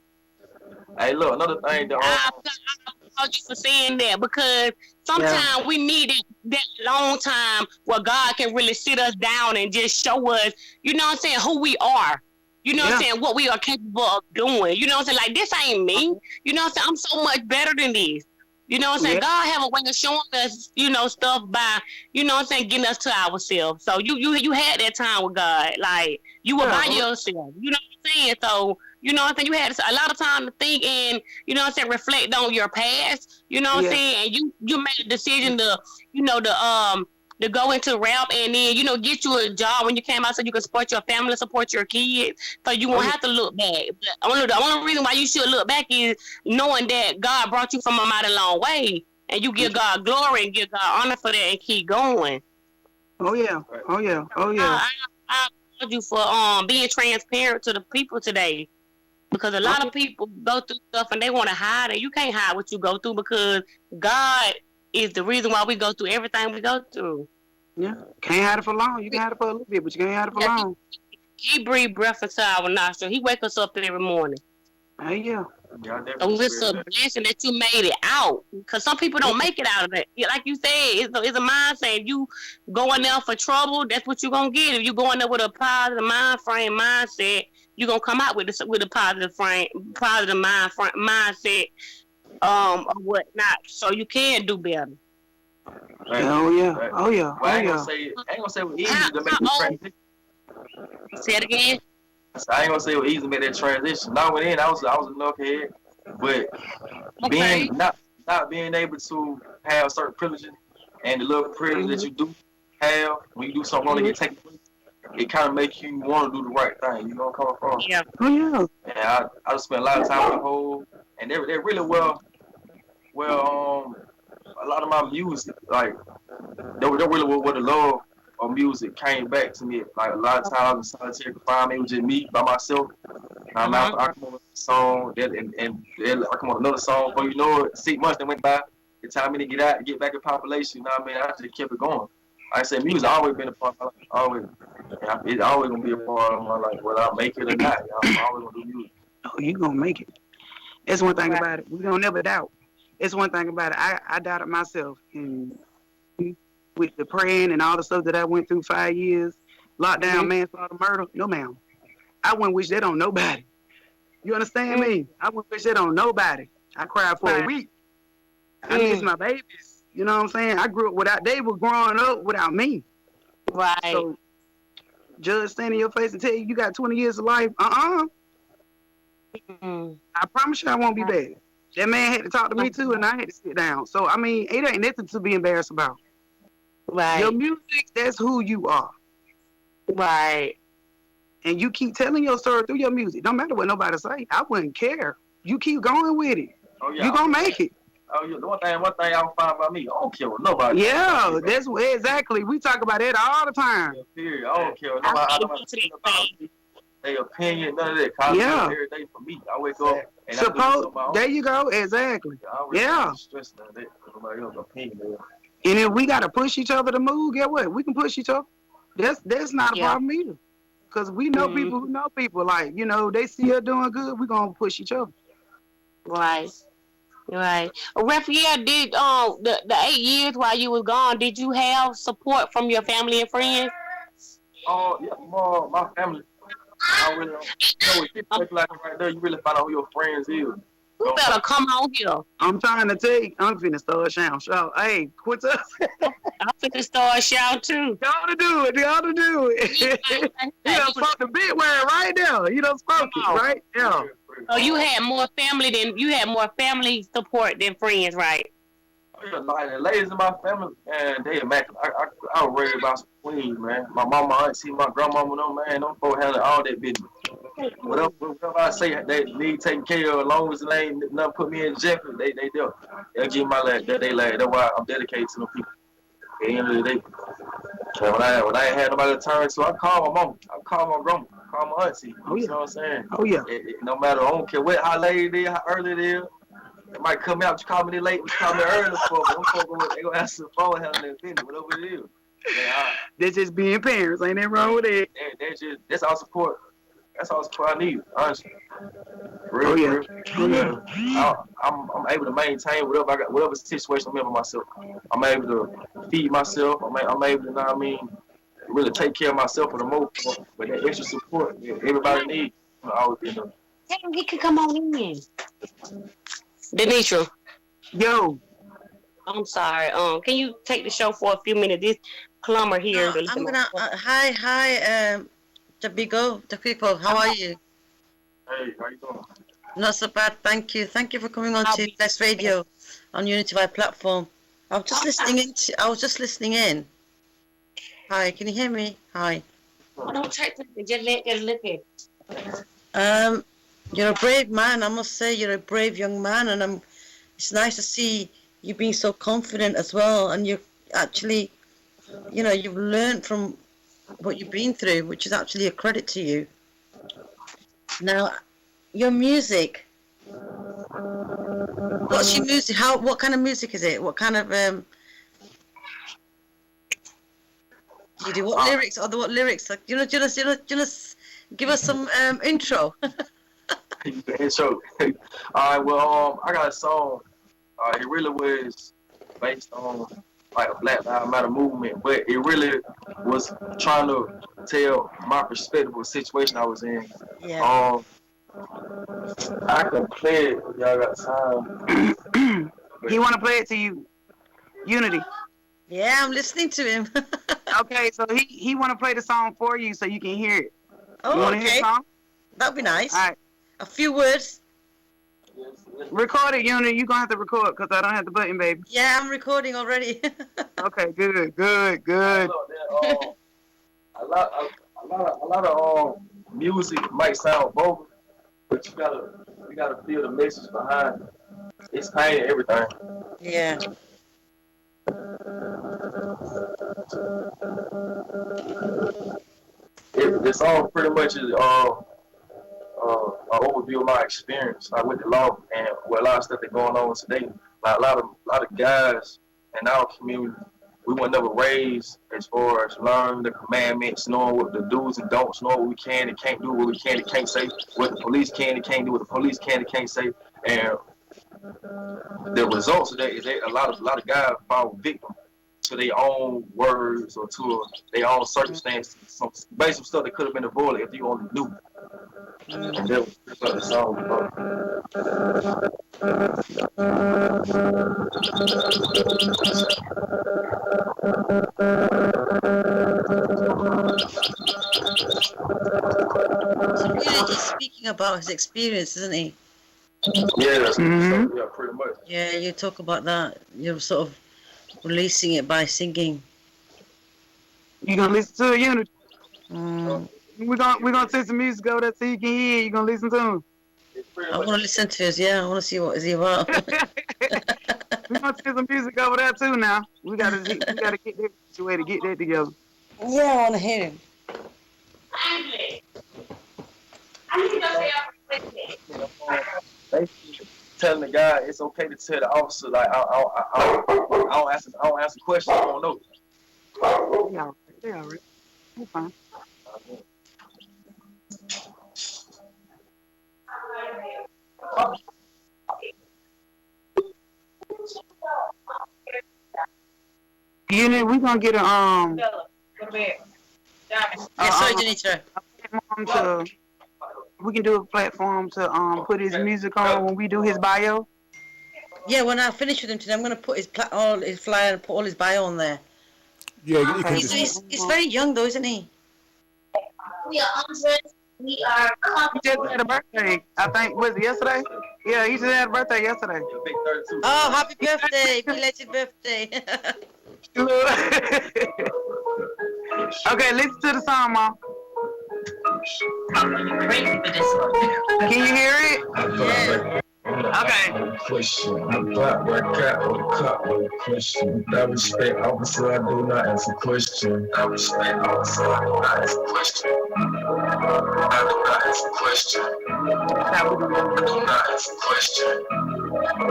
Hey, look, another thing that I applaud you for saying that because sometimes we need that long time where God can really sit us down and just show us, you know what I'm saying, who we are. You know what I'm saying, what we are capable of doing. You know what I'm saying, like this ain't me. You know what I'm saying, I'm so much better than this. You know what I'm saying, God have a way of showing us, you know, stuff by, you know what I'm saying, getting us to ourselves. So you had that time with God, like you were by yourself. You know what I'm saying, so. You know what I'm saying? You had a lot of time to think and, you know what I'm saying, reflect on your past. You know what I'm saying? And you made a decision to, you know, to go into rap and then, you know, get you a job when you came out so you can support your family, support your kids. So you won't have to look back. But the only reason why you should look back is knowing that God brought you from a mighty long way. And you give God glory and give God honor for that and keep going. Oh, yeah. Oh, yeah. Oh, yeah. I applaud you for being transparent to the people today. Because a lot of people go through stuff and they want to hide, and you can't hide what you go through because God is the reason why we go through everything we go through. Yeah, can't hide it for long. You can hide it for a little bit, but you can't hide it for long. He breathed breath into our nostrils. He wake us up every morning. Hey, yeah. So it's a blessing that you made it out. Because some people don't make it out of it. Like you said, it's a mindset. If you going there for trouble, that's what you're going to get. If you going there with a positive mindset, you're going to come out with a positive mindset or whatnot. So you can do better. Oh, yeah. Oh, yeah. Well, I ain't gonna say it was easy to make the transition. Say it again. I ain't gonna say it was easy to make that transition. Now went in, I was a knucklehead, but not being able to have certain privileges and the little privilege that you do have when you do something wrong to get taken away, it kind of makes you want to do the right thing. You know what I'm coming from? Yeah. Oh, yeah. And I just spent a lot of time with the whole, and they're really well. A lot of my music, like they really where the love of music came back to me. Like a lot of times I was in solitary confinement, it was just me by myself. I come up with a song and I come up with another song. But you know, 6 months that went by, the time me to get out, get back in population. You know what I mean? I just kept it going. Like I said, music always been a part of my life. It's always gonna be a part of my life, whether I make it or not. I'm always gonna do music. Oh, you gonna make it. That's one thing about it. We don't never doubt. It's one thing about it. I doubted myself, and with the praying and all the stuff that I went through 5 years, lockdown, manslaughter, murder. No, ma'am. I wouldn't wish that on nobody. You understand me? I wouldn't wish that on nobody. I cried for a week. I miss my babies. You know what I'm saying? I grew up without. They were growing up without me. Right. So, judge stand in your face and tell you got 20 years of life. I promise you I won't be back. That man had to talk to me too, and I had to sit down. So, I mean, it ain't nothing to be embarrassed about. Right. Your music, that's who you are. Right. And you keep telling your story through your music. Don't matter what nobody say. I wouldn't care. You keep going with it. Oh, yeah. You gonna make it. Oh, yeah. One thing y'all find about me, I don't care what nobody. Yeah, that's exactly. We talk about that all the time. Yeah, period. I don't care what nobody. Their opinion, none of that. Every day for me. I wake up and I do there you go. Exactly. Yeah. Stress none of that. Nobody else's opinion. And if we gotta push each other to move, get what? We can push each other. That's not a problem either. Because we know people who know people. Like, you know, they see us doing good, we're gonna push each other. Right. Right. Raphael, did the 8 years while you was gone, did you have support from your family and friends? Oh, yeah, my family. I really don't know what like right there. You really find out who your friends is. You better come on here. I'm trying to tell you, I'm finna start shouting. So, hey, Quintessia. I'm finna start shouting too. Gotta do it. You done spoke the big word right now. You done spoke it, right? Yeah. So you had more family support than friends, right? Like the ladies in my family, man, they immaculate. I was raised by some queens, man. My mama, auntie, my grandmama, no man, them folks handle all that business. whatever I say they need taken care of, as long as they ain't nothing put me in jeopardy, they do. They'll give my leg, they leg. That's why I'm dedicated to them people. At the end of the day. And when I ain't had nobody to turn to, I call my mom, I call my grandma, I call my auntie. You know what I'm saying? Oh yeah. No matter, I don't care how late it is, how early it is. It might come out, you call me late, you call me early, but them folks, they gonna answer the phone, handle their business, whatever it is. They're just being parents, ain't that wrong with it? That's all support. That's all support I need, honestly. Real. I'm able to maintain whatever I got, whatever situation I'm in for myself. I'm able to feed myself. I'm able to, you know what I mean, really take care of myself for the most part. But that extra support that everybody needs, I always be enough. Damn, he could come on in. Denetra. Yo. I'm sorry. Can you take the show for a few minutes? This plumber here. No, I'm gonna. Hi, Dabigfoo. How are you? Hey, how you doing? Not so bad, thank you. Thank you for coming on to Bless Radio on Unity Vibe platform. I was just listening in. Hi, can you hear me? Hi. Don't take it. Just look at. You're a brave man. I must say, you're a brave young man, and it's nice to see you being so confident as well. And you actually, you've learned from what you've been through, which is actually a credit to you. Now, your music. What's your music? What kind of music is it? What kind of you do? What lyrics? What lyrics? Like, just give us some intro. Intro. All right. Well, I got a song. It really was based on like a Black Lives Matter movement, but it really was trying to tell my perspective of the situation I was in. Yeah. I can play it if y'all got time. He want to play it to you. Unity. Yeah, I'm listening to him. Okay, so he want to play the song for you so you can hear it. Oh, you want to okay. hear the song? That'd be nice. All right. A few words. Record it, Unity. You're going to have to record because I don't have the button, baby. Yeah, I'm recording already. Okay, good. A lot of music might sound vulgar, but you gotta feel the message behind it. It's pain and everything. Yeah. The song pretty much is an overview of my experience with the law and what a lot of stuff that's going on today. Like a lot of guys in our community, we were never raised as far as learning the commandments, knowing what the do's and don'ts, knowing what we can and can't do, what we can and can't say, what the police can and can't do, what the police can and can't say. And the results of that is that a lot of guys fall victim to their own words or to their own circumstances. Some basic stuff that could have been avoided if you only knew. And that was what the song was about. So really, he's speaking about his experience, isn't he? Yeah, yeah, pretty much. Yeah, you talk about that. You're sort of releasing it by singing. You gonna listen to it, Unity? Mm. We're gonna send some music over there so you can hear. You gonna listen to him? I want to listen to his. Yeah, I want to see what is he about. We're gonna send some music over there too. Now we gotta get that situated, get that together. Yeah, I want to hear him. Basically, telling the guy it's okay to tell the officer like I don't answer questions I don't know. They all right. We're fine. Unit, we gonna get a Sorry, Denetra. we can do a platform to put his music on when we do his bio. Yeah, when I finish with him today, I'm going to put all his flyer and put all his bio on there. Yeah, you can He's very young though, isn't he? We are undressed. We are. He just had a birthday. I think was it yesterday? Yeah, he just had a birthday yesterday. Big 32. Oh, happy birthday! Belated birthday! Okay, listen to the song, Mom. Crazy for this one. Can you hear it? Yeah. Okay. Question. I block where I got or the cop no question. I respect officer, I do not answer question. I respect officer, I do not answer question. I do not answer question. I do not answer question. I do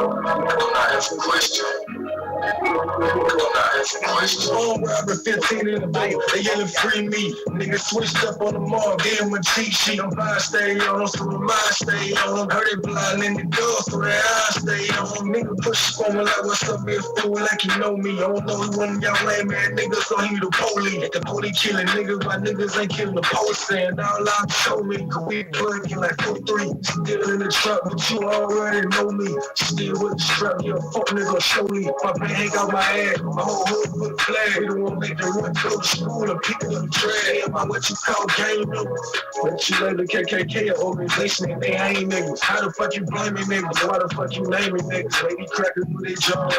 not answer question. On Robert 15 in the boat, they yelling free me. Niggas switched up on the mall, gave him a cheat sheet. I'm blind, stay on them, so my mind stay on them. Heard it blind in the door, so their eyes stay on them. Nigga push up on me like, what's up, be a fool like you know me. I don't know who one of y'all lame ass niggas, so he the police. The police killing niggas, my niggas ain't killing the police. And all I show me, cause we plugging like 4-3. Still in the truck, but you already know me. Still with the strap, yeah, fuck nigga, show me. My bag out my ass, my whole hood put a flag. We don't want to make the run go to school and pick up the trash. Am I what you call gang numbers? But you like the KKK organization and they ain't niggas. How the fuck you blame me niggas? Why the fuck you name me niggas? Lady crackers do their job.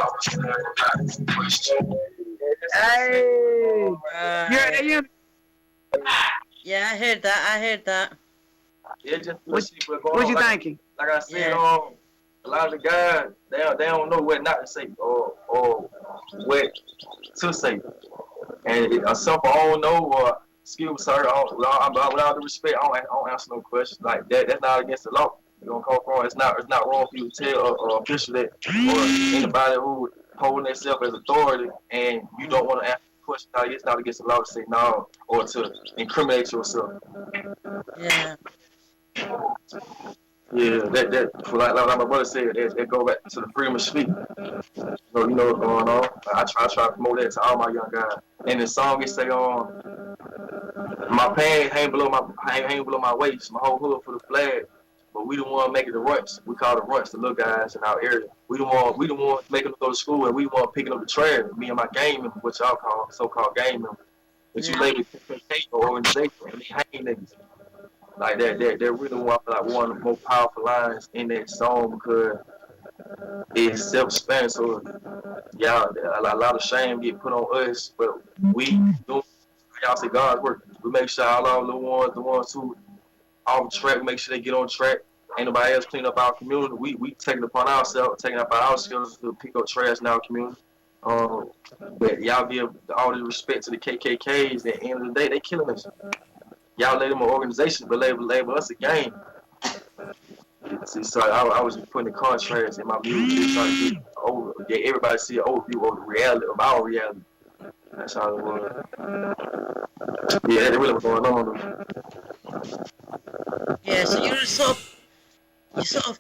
Hey. You heard that? Yeah, I heard that. Yeah, just What you thinking? Like I said, Yeah. a lot of the guys they don't know what not to say or what to say, and some I don't know or excuse me, sir. With all due respect, I don't answer no questions like that. That's not against the law. You don't come from. It's not wrong for you to tell an official that or anybody who holding themselves as authority, and you don't want to answer the question. It's not against the law to say no or to incriminate yourself. Yeah. Yeah, that like my brother said, that go back to the freedom of speech. So you know what's going on. I try to promote that to all my young guys. And the song it say my pants hang below my waist, my whole hood for the flag. But we the one making the runs. We call the runs the little guys in our area. We the one making them go to school, and we the one picking up the trash. Me and my gang members, what y'all call so-called gang members. But you label organization and they hang niggas. Like that really one of the most powerful lines in that song because it's self-explanatory. So y'all, a lot of shame get put on us, but we do. Y'all say God's work. We make sure all our little ones, the ones who off track, make sure they get on track. Ain't nobody else clean up our community. We take it upon ourselves, taking up ourselves to pick up trash in our community. But y'all give all the respect to the KKKs. At the end of the day, they killing us. Y'all label them an organization, but label us a gang. See, so I was putting the contrast in my music, trying to get everybody see an overview of the reality of our reality. That's how it was. Yeah, that really was going on. Yeah, so you're sort of,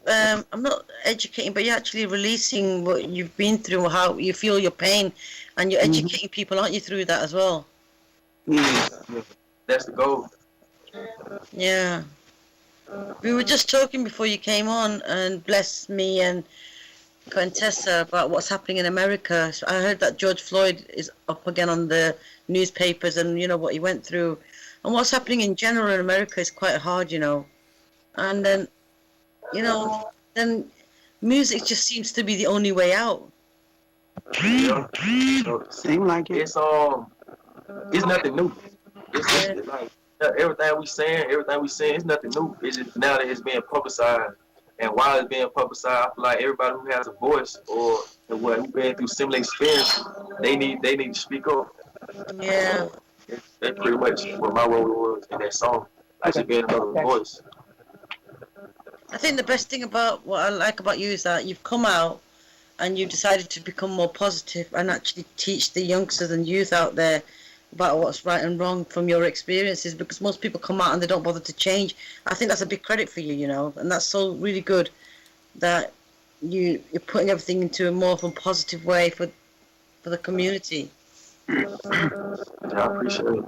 I'm not educating, but you're actually releasing what you've been through, how you feel your pain, and you're educating people, aren't you, through that as well? Yeah, that's the goal. Yeah. We were just talking before you came on, and bless me and Quintessia about what's happening in America. So I heard that George Floyd is up again on the newspapers, and you know what he went through, and what's happening in general in America is quite hard, you know. And then, you know, then music just seems to be the only way out. Yeah. Seem like it. It's nothing new. It's like everything we saying, it's nothing new. It's just now that it's being publicized. And while it's being publicized, I feel like everybody who has a voice or who's been through similar experience, they need to speak up. Yeah. That's pretty much what my role was in that song. I just being another voice. I think the best thing about what I like about you is that you've come out and you decided to become more positive and actually teach the youngsters and youth out there about what's right and wrong from your experiences, because most people come out and they don't bother to change. I think that's a big credit for you, you know, and that's so really good that you're putting everything into a more of a positive way for the community. Yeah, I appreciate it.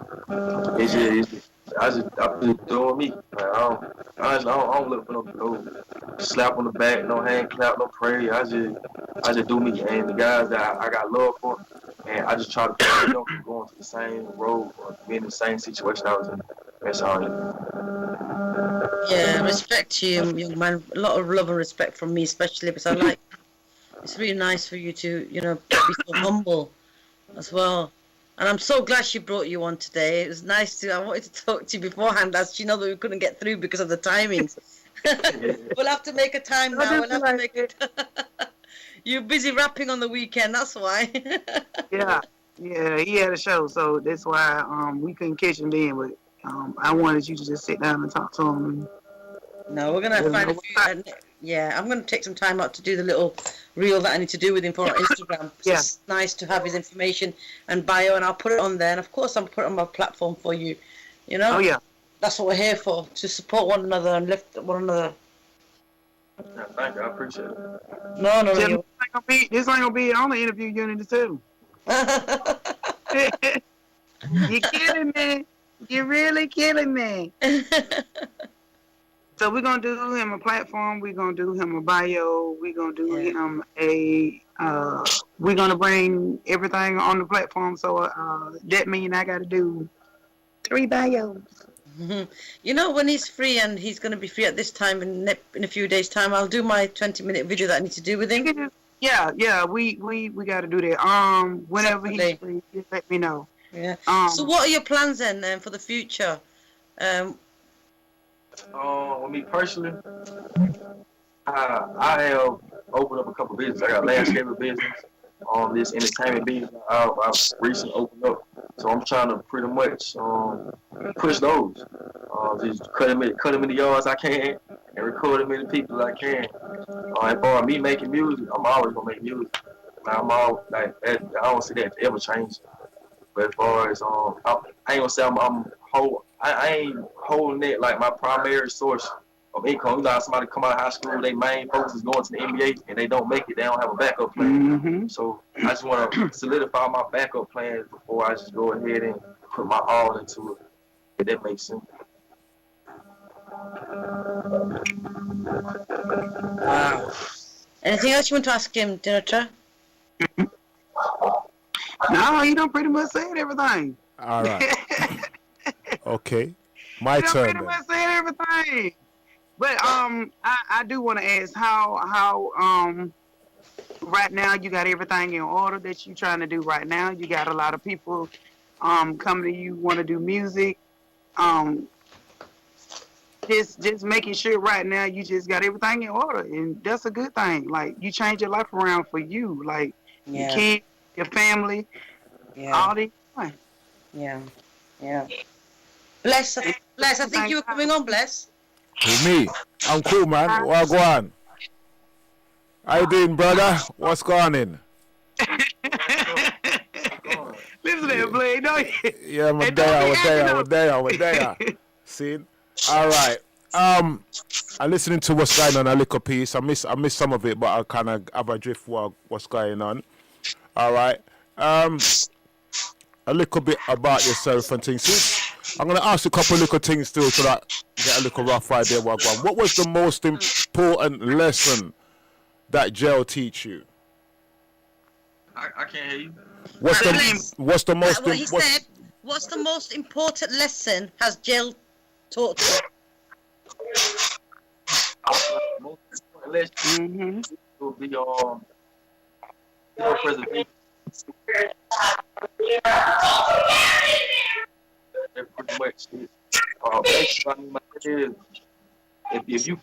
I'm just doing me. Like, I don't look for no slap on the back, no hand clap, no prayer. I just do me. And the guys that I got love for, and I just try to prevent them from going to the same road or being in the same situation I was in. That's all. Yeah, respect to you, young man. A lot of love and respect from me, especially because I like. It's really nice for you to, you know, be so humble as well. And I'm so glad she brought you on today. It was nice to. I wanted to talk to you beforehand, as she know that we couldn't get through because of the timings. We'll have to make a time now. We'll have to make it. You're busy rapping on the weekend. That's why. Yeah, he had a show, so that's why we couldn't catch him then. But I wanted you to just sit down and talk to him. No, we're gonna find a few. I'm gonna take some time out to do the little reel that I need to do with him for our Instagram. Yeah. It's nice to have his information and bio, and I'll put it on there. And of course, I'll put it on my platform for you. You know. Oh yeah. That's what we're here for, to support one another and lift one another. Yeah, thank you. I appreciate it. No. This ain't gonna be the only interview you need to do. You're killing me. You're really killing me. So we're gonna do him a platform. We're gonna do him a bio. We're gonna do him a. We're gonna bring everything on the platform. So that means I gotta do 3 bios. You know, when he's free, and he's going to be free at this time in a few days' time, I'll do my 20-minute video that I need to do with him. Yeah, we got to do that. Whenever he's free, just let me know. Yeah. So what are your plans then for the future? With me personally, I have opened up a couple businesses. I got a landscaping business, this entertainment business I've recently opened up. So I'm trying to pretty much push those. Just cut them in the yards I can and record them in the people I can. As far as me making music, I'm always gonna make music. I'm all like I don't see that ever change. But as far as I ain't gonna say I ain't holding it like my primary source of income. You know, somebody come out of high school, their main focus is going to the NBA, and they don't make it. They don't have a backup plan. Mm-hmm. So I just want to solidify my backup plans before I just go ahead and put my all into it. If that makes sense. Wow. Anything else you want to ask him, Denetra? No, you done pretty much said everything. All right. Okay. My turn. Pretty much said everything. But I do want to ask how right now you got everything in order that you're trying to do right now. You got a lot of people coming to you want to do music. Just making sure right now you just got everything in order, and that's a good thing. Like, you change your life around for you, like your kids, your family, all these things. Yeah. Bless, I think you were coming on, Bless. Who, me? I'm cool, man. What go on? How you doing, brother? What's going on? Listen to that, Blade. Yeah, I'm there. See? All right. I'm listening to what's going on a little piece. I miss some of it, but I kind of have a drift what's going on. All right. A little bit about yourself and things. I'm going to ask you a couple of little things still so that you get a little rough idea what going on. What was the most important lesson that jail teach you? I can't hear you. What's the most what he said, what's the most important lesson has jail taught you? Most important lesson will be preservation. Pretty much if you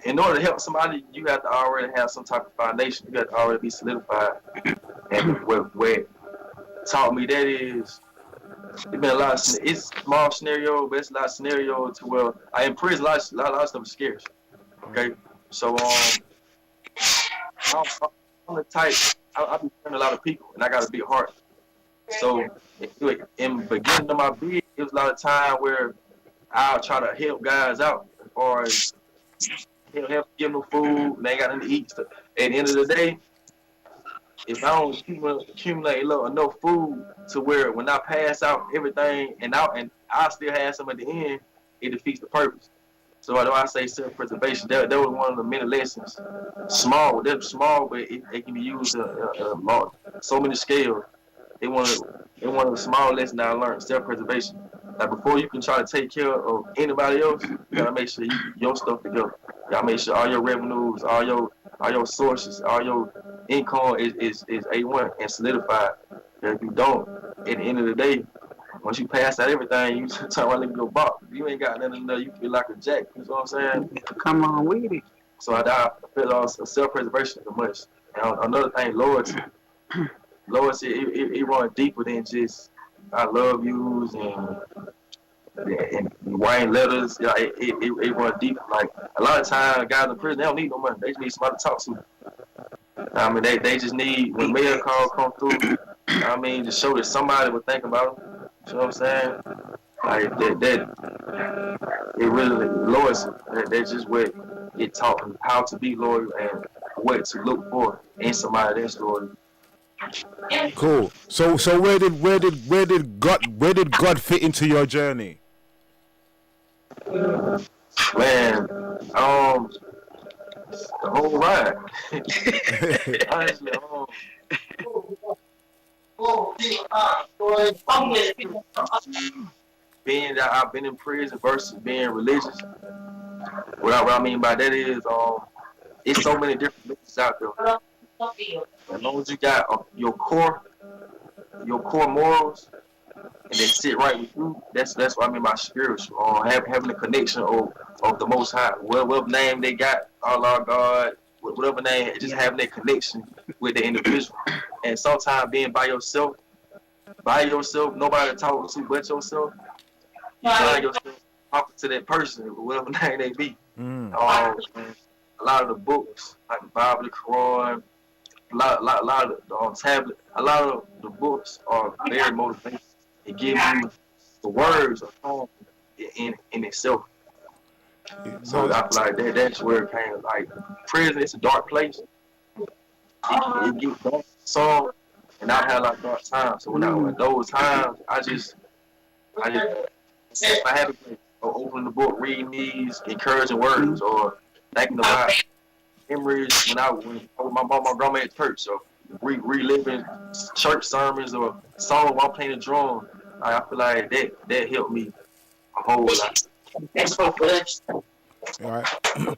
in order to help somebody, you have to already have some type of foundation. You have to already be solidified. And what taught me that is, it's been a lot of, it's small scenario, but it's a lot of scenario to where in prison, a lot of stuff is scarce. Okay, so I'm the type, I be friending a lot of people, and I got a big heart. So in the beginning of my bid, it was a lot of time where I'll try to help guys out as far as help give them food, and they got nothing to eat. So at the end of the day, if I don't accumulate enough food to where when I pass out everything and I still have some at the end, it defeats the purpose. So that's why I say self-preservation. That was one of the many lessons. Small, they're small, but it can be used so many scales. It one of the small lessons I learned, self-preservation. Like, before you can try to take care of anybody else, you gotta make sure your stuff together. You gotta make sure all your revenues, all your sources, all your income is A1 and solidified. If you don't, at the end of the day, once you pass out everything, you turn around and go box. You ain't got nothing to know. You feel like a jack. You know what I'm saying? Come on with it. So I feel self-preservation too much. And another thing, loyalty. Loyalty, it runs deeper than just I love yous and writing letters. Yeah, it runs deeper. Like a lot of times, guys in prison, they don't need no money. They just need somebody to talk to. I mean, they just need when mail call come through. I mean, to show that somebody would think about them. You know what I'm saying? Like that it really loyalty. That's just what it taught me how to be loyal and what to look for in somebody that's loyal. Cool. So where did God fit into your journey? Man, the whole ride. Honestly, being that I've been in prison versus being religious. What I mean by that is, it's so many different religions out there. As long as you got your core morals, and they sit right with you, that's what I mean by spiritual. Having a connection of the Most High, whatever name they got, Allah, God, whatever name, just having that connection with the individual. And sometimes being by yourself, nobody to talk to but yourself. You find yourself talking to that person, whatever name they be. A lot of the books, like the Bible, the Quran, a lot of the tablet, a lot of the books are very motivating. It gives you the words of poem in itself. So I feel like that's where it came. Like prison, it's a dark place. It gets dark, so, and I've had like dark times. So when those times, I just I have it or open the book, reading these encouraging words, or thinking about memories when I was my grandma at church. So reliving church sermons or songs while playing the drum. I feel like that helped me a whole lot. All right.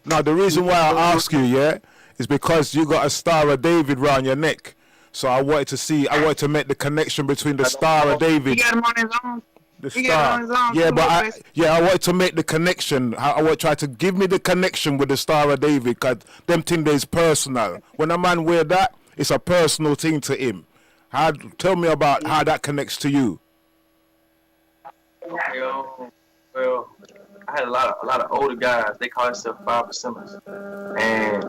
Now the reason why I ask you, is because you got a Star of David round your neck. So I wanted to make the connection between the Star of David. He got him on his own. The star. I wanted to make the connection. I want to try to give me the connection with the Star of David, because them thing there is personal. When a man wear that, it's a personal thing to him. Tell me about how that connects to you. Well, I had a lot of older guys. They call themselves 5%ers, and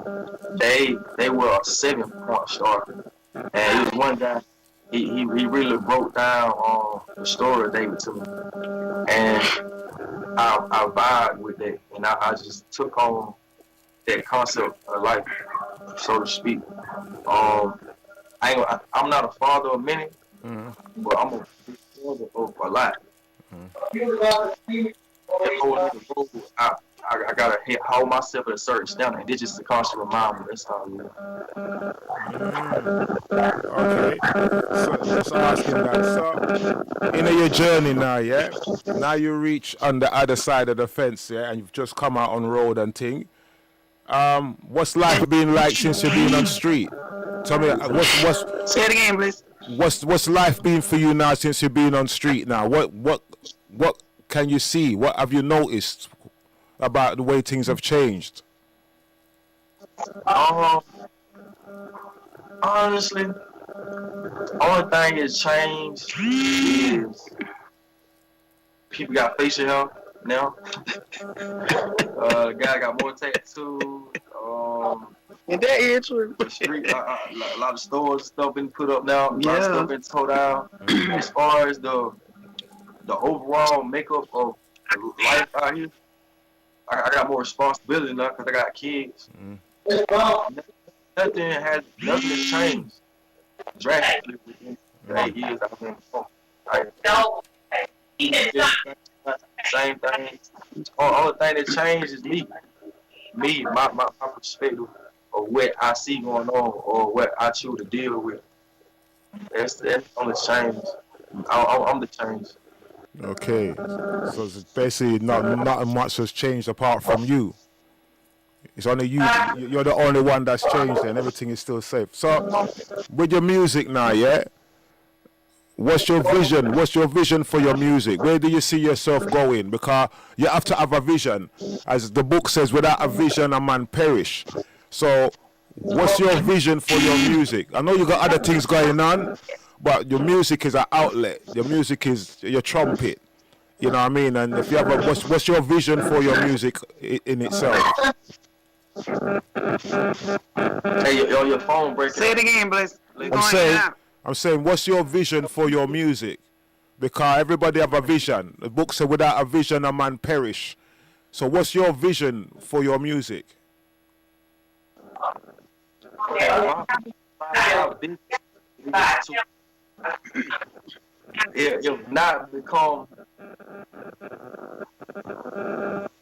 they were a 7-point star. And it was one guy. He really broke down the story of David to me, and I vibed with that, and I just took on that concept of life, so to speak. I'm not a father of many, but I'm a father of a lot. I gotta hold myself at a certain standard. This just a constant reminder. That's all. Okay. So asking that. So, in your journey now, now you reach on the other side of the fence, and you've just come out on road and thing. What's life been like since you've been on street? Tell me, what's Say it again, please. What's life been for you now since you've been on street now? What can you see? What have you noticed about the way things have changed? Honestly, the only thing that's changed is people got facial hair now. The guy got more tattoos. And that is true. The street, a lot of stores stuff been put up now. A lot of stuff been tore down. As far as the overall makeup of life out here, I got more responsibility now because I got kids. Nothing has changed drastically within the 8 years I've been home. Same thing. Only thing that changed is me, my perspective of what I see going on or what I choose to deal with. That's the only change. I'm the change. Okay, so it's basically not much has changed apart from you. It's only you. You're the only one that's changed, and everything is still safe. So, with your music now, What's your vision? What's your vision for your music? Where do you see yourself going? Because you have to have a vision. As the book says, without a vision, a man perish. So, what's your vision for your music? I know you got other things going on, but your music is an outlet. Your music is your trumpet. You know what I mean? And if you have what's your vision for your music in itself? Hey, your phone breaking. Say it again, Bless. I'm saying, what's your vision for your music? Because everybody have a vision. The book said, without a vision, a man perish. So what's your vision for your music? If not become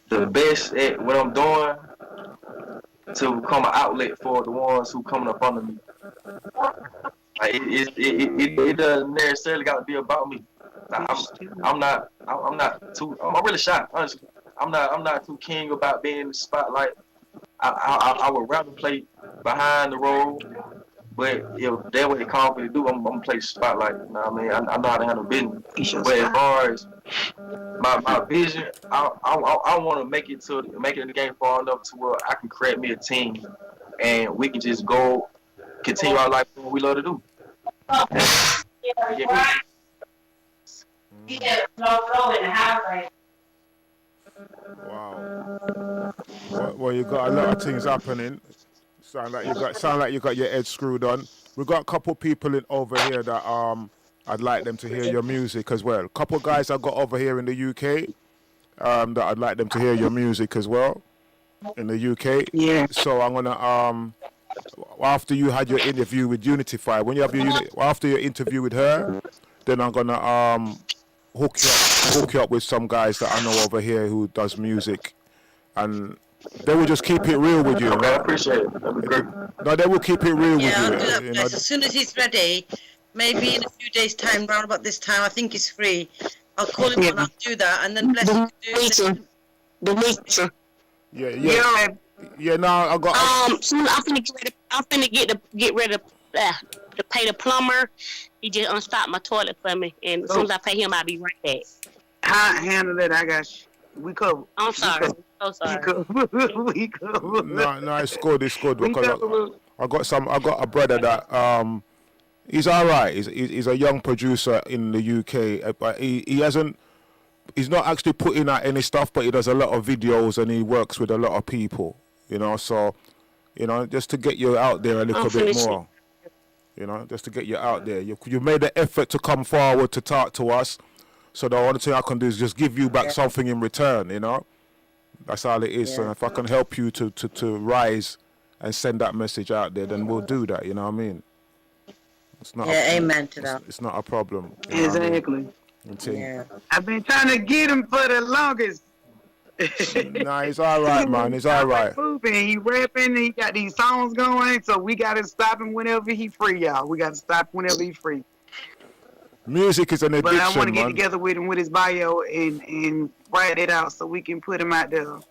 the best at what I'm doing, to become an outlet for the ones who coming up under me. Like it doesn't necessarily got to be about me. I'm really shy, honestly. I'm not too keen about being in the spotlight. I would rather play behind the role, but if that's what they call me to do, I'm gonna play spotlight. You know what I mean? I know how to handle business. But as far as my vision, I want to make it in the game far enough to where I can create me a team, and we can just go continue our life doing what we love to do. Wow. Well, you got a lot of things happening. Sound like you got your head screwed on. We got a couple people over here that I'd like them to hear your music as well. A couple guys I got over here in the UK that I'd like them to hear your music as well in the UK. Yeah. So I'm gonna after you had your interview with Unify, when you have after your interview with her, then I'm gonna hook you up with some guys that I know over here who does music, and they will just keep it real with you. Okay, I appreciate it. That'd be great. No, they will keep it real with you. Yeah, I'll do that, Bless. As soon as he's ready, maybe in a few days' time, round about this time, I think he's free. I'll call him and I'll do that, and then Bless you can do Denetra. Yeah. Now I got. Soon I'm finna get ready to pay the plumber. He just unstopped my toilet for me, and as soon as I pay him, I'll be right back. I handle it. I got you. We cover. I'm sorry. So sorry. We cover. No, it's good. It's good because I got a brother that he's all right. He's a young producer in the UK, but he's not actually putting out any stuff, but he does a lot of videos and he works with a lot of people. You know, so just to get you out there a little bit more. You know, just to get you out there. You made the effort to come forward to talk to us. So the only thing I can do is just give you back something in return, you know. That's all it is. Yeah. So if I can help you to rise and send that message out there, then we'll do that, you know what I mean? It's not amen to that. It's not a problem. Exactly. Yeah. I've been trying to get him for the longest. Nah, he's all right, man. He's all right. He rapping. He got these songs going, so we got to stop him whenever he free, y'all. We got to stop whenever he free. Music is an addiction, but I want to get together with him with his bio and write it out so we can put him out there. All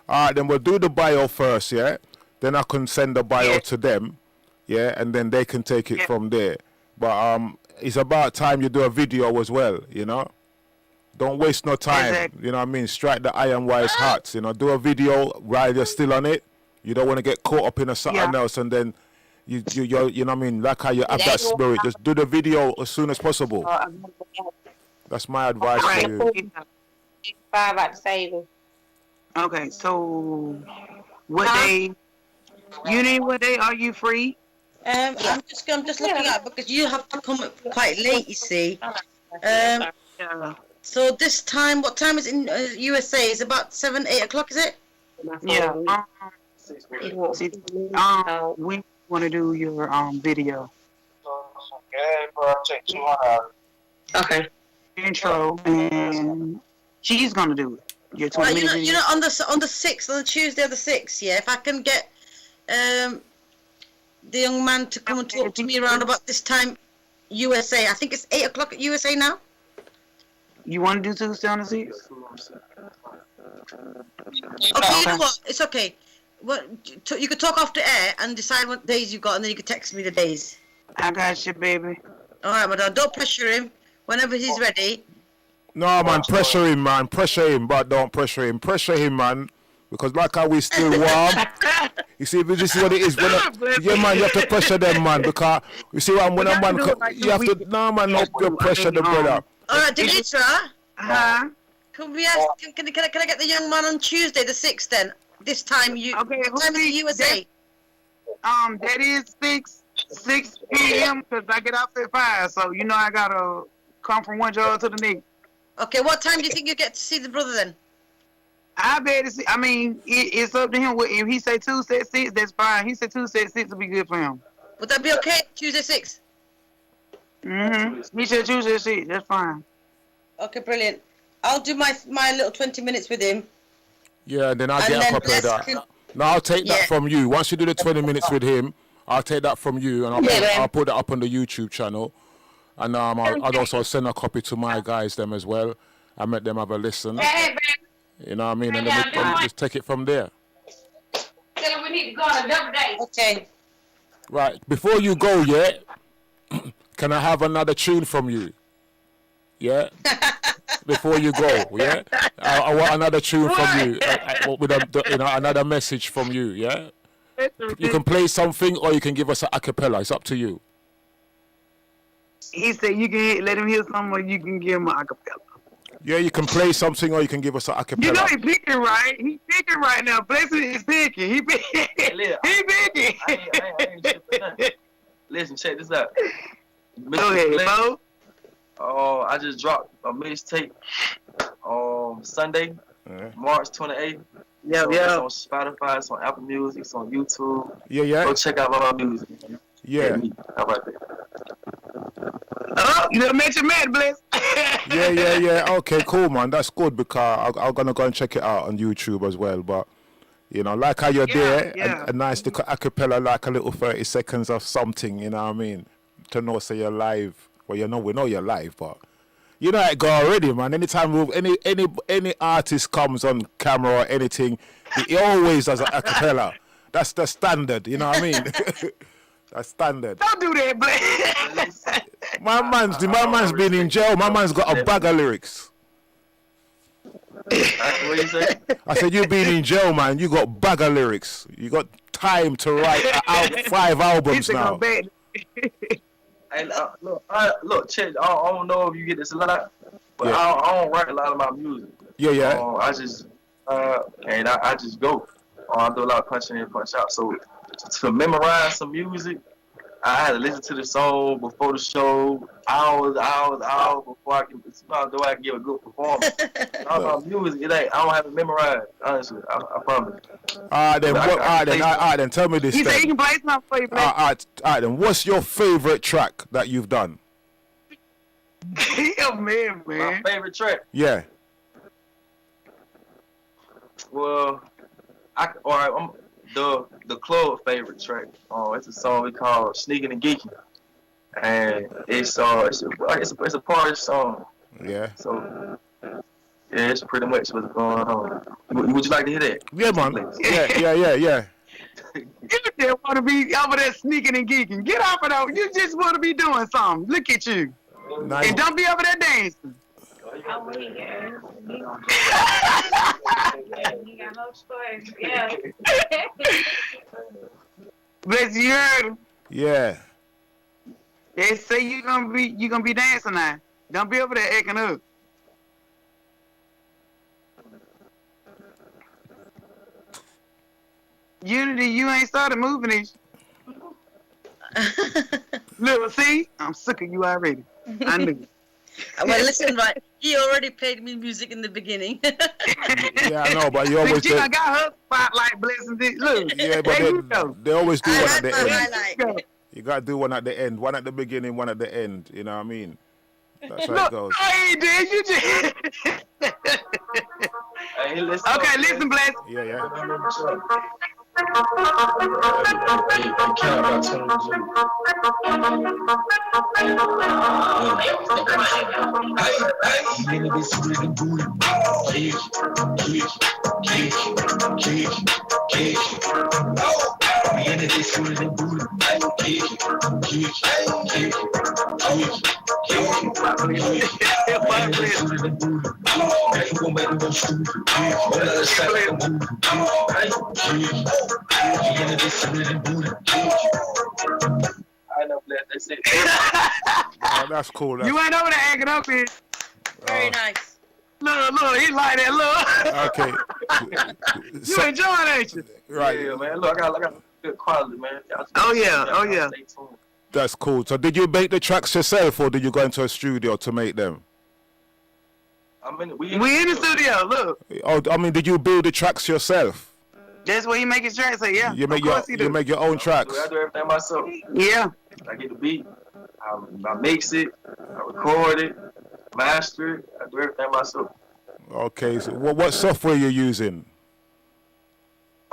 right, then we'll do the bio first, yeah? Then I can send the bio to them, yeah? And then they can take it from there. But it's about time you do a video as well, you know? Don't waste no time, you know what I mean? Strike the iron while it's hot, you know? Do a video while you're still on it. You don't want to get caught up in something else and then you know what I mean? Like how you have that spirit. Just do the video as soon as possible. That's my advice for you. 5 out to save him. Okay, so what day? What day are you free? I'm just looking at because you have to come up quite late, you see. So this time, what time is it in USA? It's about 7, 8 o'clock, is it? Yeah. We want to do your video. Okay. Intro, and she's gonna do it. Your 20 minutes. You know, on the 6th, on the Tuesday of the 6th, yeah. If I can get the young man to come and talk to me around about this time, USA. I think it's 8 o'clock at USA now. You want to do Tuesday on the 6th? Okay, you know what? It's okay. You could talk off the air and decide what days you got, and then you could text me the days. I got you, baby. All right, madam. Don't pressure him. Whenever he's ready. No, man, pressure him, man. Pressure him, but don't pressure him. Pressure him, man. Because like how we still warm. You see, this is what it is. Yeah, man, you have to pressure them, man. Because you see, when a man, you have to, no, man, no, you pressure the brother. All right, Denetra. Can we ask? Can I get the young man on Tuesday, the 6th? Then this time you. Okay. Time in the USA. That is 6 p.m. because I get off at 5. So you know I gotta come from one job to the next. Okay, what time do you think you get to see the brother then? I bet it's. I mean, it's up to him. If he say Tuesday at 6, that's fine. He said Tuesday at 6 will be good for him. Would that be okay? Tuesday 6. He said Tuesday at 6. That's fine. Okay, brilliant. I'll do my little 20 minutes with him. Yeah, then I'll get a copy of that. Now I'll take that from you. Once you do the 20 minutes with him, I'll take that from you and I'll put that up on the YouTube channel. And I'll also send a copy to my guys them as well. I let them have a listen. You know what I mean? And then we just take it from there. Tell him we need to go on a double date. Okay. Right. Before you go, can I have another tune from you? Yeah? Before you go, yeah? I want another tune from you. With another message from you, yeah? You can play something or you can give us an acapella. It's up to you. He said you can let him hear something or you can give him an acapella. Yeah, you can play something or you can give us an acapella. You know he's picking right. He's picking right now. Blessing is picking. He picking. He picking. Listen, check this out. Go ahead, Bo. I just dropped a mixtape Sunday, March 28th. Yeah. It's on Spotify, it's on Apple Music, it's on YouTube. Yeah. Go check out my music. Yeah. How about that? Oh, you done met your man, Bless. Yeah. Okay, cool, man. That's good because I'm going to go and check it out on YouTube as well. But, you know, like how you're there, a nice little acapella, like a little 30 seconds of something, you know what I mean? To know, say you're live. Well, we know you're live, but you know how it go already, man. Anytime any artist comes on camera or anything, he always does an acapella. That's the standard, you know what I mean? That's standard. Don't do that, Bless. My man's been in jail. My man's got a bag of lyrics. What you say? I said, you been in jail, man. You got bag of lyrics. You got time to write out 5 albums now. And look, check. I don't know if you get this a lot, but I don't write a lot of my music. Yeah. I just I just go. I do a lot of punching in, punch out. So to memorize some music, I had to listen to the song before the show, hours before I can give a good performance. All my music, I don't have to memorize. Honestly, I promise. All right, then tell me this. He said you can play something for you, Bless. All right, then what's your favorite track that you've done? Yeah, man. My favorite track. Yeah. Well, I'm the club favorite track. It's a song we call "Sneaking and Geeking," and it's a party song. Yeah. So it's pretty much what's going on. Would you like to hear that? Yeah, man. Yeah. You just want to be over there sneaking and geeking. Get off of that. You just want to be doing something. Look at you. Nice. And don't be over there dancing. You got no choice. Yeah. Bless you heard him. Yeah. They say you gonna be dancing now. Don't be over there acting up. Unity, you ain't started moving these. Look, see, I'm sick of you already. I knew. Well, listen, right. He already played me music in the beginning. Yeah, I know, but you always do. I got her spotlight blessing. Look, yeah, but they always do one at the end. Highlight. You gotta do one at the end, one at the beginning, one at the end. You know what I mean? That's how Look, it goes. I did. You just. Hey, listen Okay, listen, Bless. Yeah. I know that. That's it. Oh, that's cool. You ain't over there acting up here. Very nice. Look, he like that, look. Okay. You enjoying, ain't you? Right. Yeah, man. Look, I got good quality, man. Oh, yeah. Stay tuned. That's cool. So did you make the tracks yourself or did you go into a studio to make them? We in the studio, look. Oh, I mean, did you build the tracks yourself? That's where he make his tracks, so yeah. You make your own tracks. I do everything myself. Yeah. I get the beat, I mix it, I record it, master it. I do everything myself. Okay, so what software you using?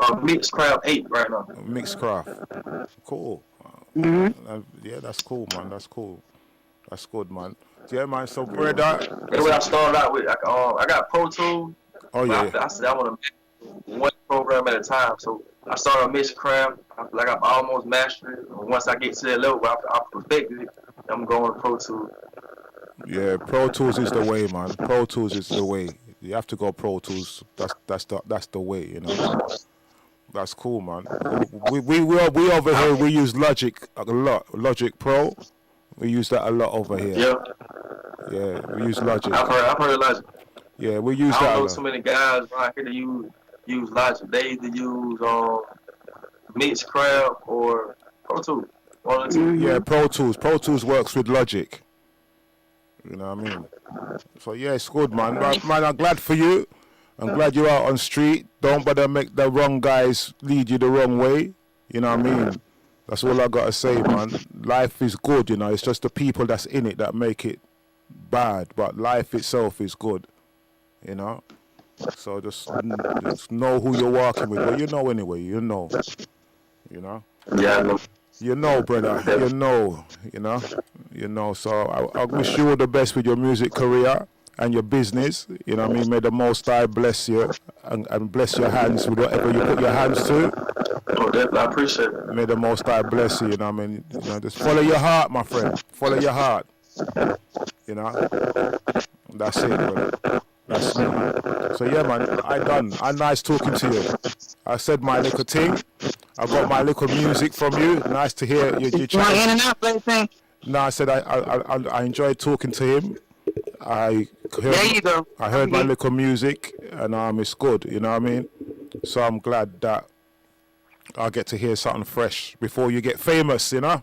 Mixcraft 8 right now. Mixcraft. Cool. Yeah, that's cool, man. That's cool. That's good, man. Yeah, man. So, brother. That's what I started out with. I got Pro Tools. Oh, yeah. I said I want to make one program at a time. So I started on Mixcraft. I feel like I'm almost mastered it. Once I get to that level, I perfected it. I'm going to Pro Tools. Yeah, Pro Tools is the way, man. Pro Tools is the way. You have to go Pro Tools. That's the way, you know. That's cool, man. We over here, we use Logic a lot. Logic Pro. We use that a lot over here. Yeah. Yeah, we use Logic. I've heard of Logic. Yeah, we use that. I don't know so many guys around here that use Logic. They either use Mixcraft or Pro Tools. One or two. Yeah, Pro Tools. Pro Tools works with Logic. You know what I mean? So yeah, it's good, man. Man, I'm glad for you. I'm glad you're out on street. Don't bother make the wrong guys lead you the wrong way. You know what I mean? That's all I gotta say, man. Life is good, you know. It's just the people that's in it that make it bad. But life itself is good, you know. So just know who you're walking with. Well, you know anyway. You know. Yeah, I know. You know, brother. You know. So I wish you all the best with your music career and your business. You know what I mean? May the Most High bless you and bless your hands with whatever you put your hands to. Oh, definitely. I appreciate it. May the Most High bless you, you know what I mean? You know, just follow your heart, my friend. Follow your heart. You know? That's it, brother. That's it. So, yeah, man, I done. I'm nice talking to you. I said my little thing. I got my little music from you. Nice to hear you chat. In and out, thing. No, I said I enjoyed talking to him. There you go. I heard my little music, and it's good, you know what I mean? So I'm glad that I get to hear something fresh before you get famous, you know?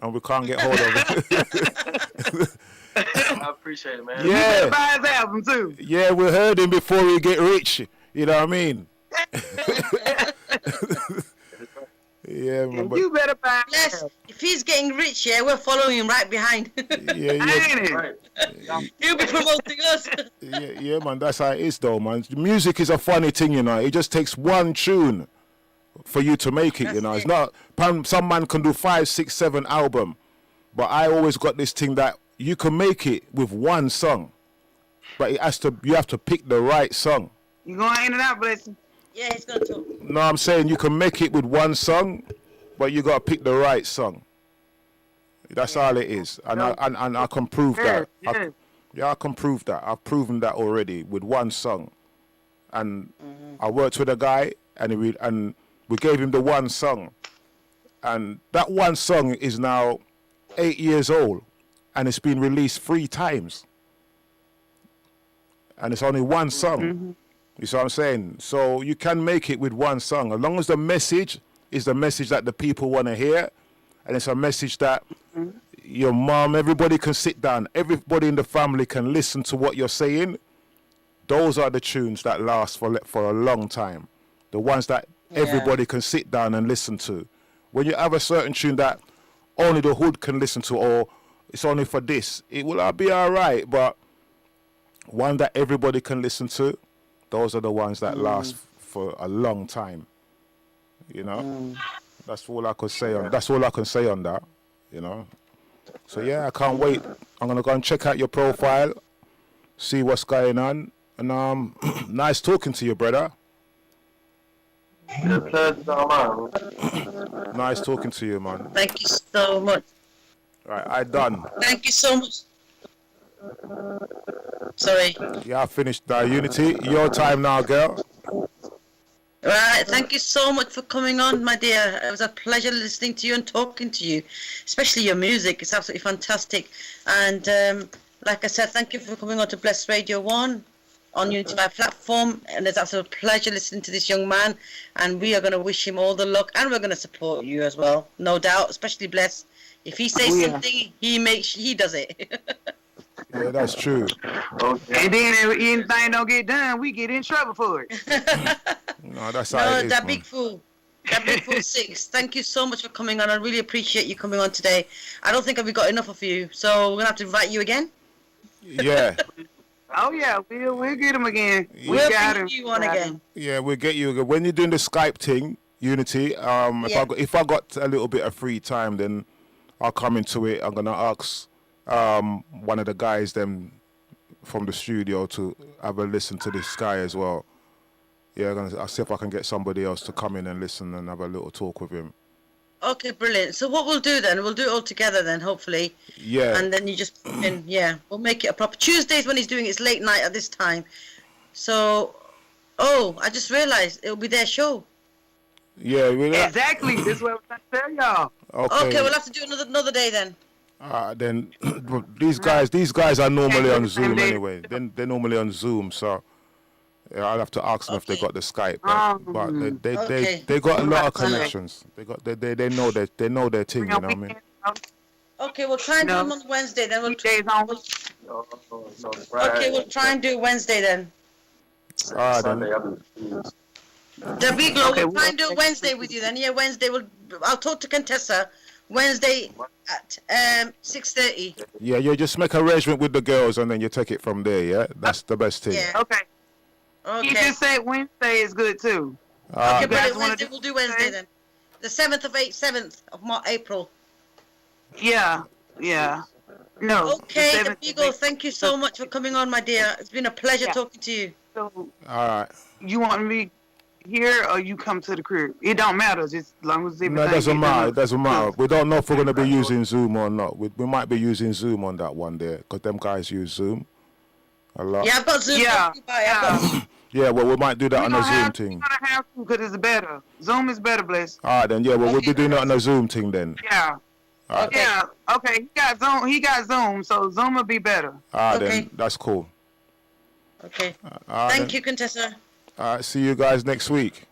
And we can't get hold of it. I appreciate it, man. Yeah. You buy his album, too. Yeah, we heard him before we get rich, you know what I mean? Yeah, man. You better buy Yes, if he's getting rich, yeah, we're following him right behind. Yeah. Ain't it? Right. He'll be promoting us. Yeah, man, that's how it is, though, man. Music is a funny thing, you know. It just takes one tune for you to make it, you know. It's not, some man can do 5, 6, 7 album, but I always got this thing that you can make it with one song, but you have to pick the right song. You going in and out, blessing? Yeah, he's gonna talk. No, I'm saying you can make it with one song, but you gotta pick the right song. That's all it is, and I can prove that. I can prove that. I've proven that already with one song, and I worked with a guy, and we gave him the one song, and that one song is now 8 years old, and it's been released 3 times, and it's only one song. You see what I'm saying? So you can make it with one song, as long as the message is the message that the people want to hear, and it's a message that your mom, everybody can sit down, everybody in the family can listen to what you're saying. Those are the tunes that last for a long time. The ones that everybody can sit down and listen to. When you have a certain tune that only the hood can listen to, or it's only for this, it will be all right, but one that everybody can listen to, those are the ones that last for a long time. You know? That's all I could say on that, you know. So yeah, I can't wait. I'm gonna go and check out your profile, see what's going on. And nice talking to you, brother. Nice talking to you, man. Thank you so much. Right, I done. Thank you so much. Sorry. Yeah, I finished Unity. Your time now, girl. Right, thank you so much for coming on, my dear. It was a pleasure listening to you and talking to you, especially your music. It's absolutely fantastic. And like I said, thank you for coming on to Bless Radio 1 on Unity Live platform. And it's absolute pleasure listening to this young man. And we are going to wish him all the luck, and we're going to support you as well, no doubt, especially Bless. If he says something, he does it. Yeah, that's true. Okay. And then if anything don't get done, we get in trouble for it. No, that's how it is, Dabigfoo. Dabigfoo 6. Thank you so much for coming on. I really appreciate you coming on today. I don't think we got enough of you, so we're gonna have to invite you again. Yeah. Oh yeah, we'll get him again. We'll bring you on again. Yeah, we'll get you again. When you're doing the Skype thing, Unity. If I got a little bit of free time, then I'll come into it. I'm gonna ask one of the guys them from the studio to have a listen to this guy as well. Yeah, I'll see if I can get somebody else to come in and listen and have a little talk with him. Okay, brilliant. So what we'll do then, we'll do it all together then, hopefully. Yeah. And then you just put in, we'll make it a proper Tuesdays when he's doing it. It's late night at this time. So, I just realised it'll be their show. Yeah, exactly. This is what I'm trying to tell y'all. Okay, we'll have to do another day then. Then these guys are normally on Zoom anyway. They're normally on Zoom, so I'll have to ask them if they got the Skype. But they got a lot of connections. They know their thing. You know what I mean? Okay, we'll try and do them on Wednesday then. We'll try and do Wednesday then. Dabigfoo, we'll try and do Wednesday with you then. Yeah, Wednesday. I'll talk to Quintessia. Wednesday at 6:30. Yeah, you just make arrangement with the girls and then you take it from there. Yeah, that's the best thing. Yeah. Okay. You just said Wednesday is good too. Okay, but we'll do Wednesday then. The 7th of April. Yeah. No. Okay, Dabigfoo, thank you so much for coming on, my dear. It's been a pleasure talking to you. So, all right. You want me here or you come to the crib? It don't matter, just as long as everything. No, it doesn't matter. It doesn't matter. We don't know if we're going to be using Zoom or not. We might be using Zoom on that one there because them guys use Zoom a lot. Yeah, I've got Zoom. Yeah, well, we might do that on a Zoom thing. We're gonna have to because it's better. Zoom is better, Bless. All right, then. Yeah, well, we'll be doing it on a Zoom thing then. Yeah. Right. Yeah. Okay. He got Zoom, so Zoom will be better. All right, then. That's cool. Okay. Thank you, Quintessia. All right. See you guys next week.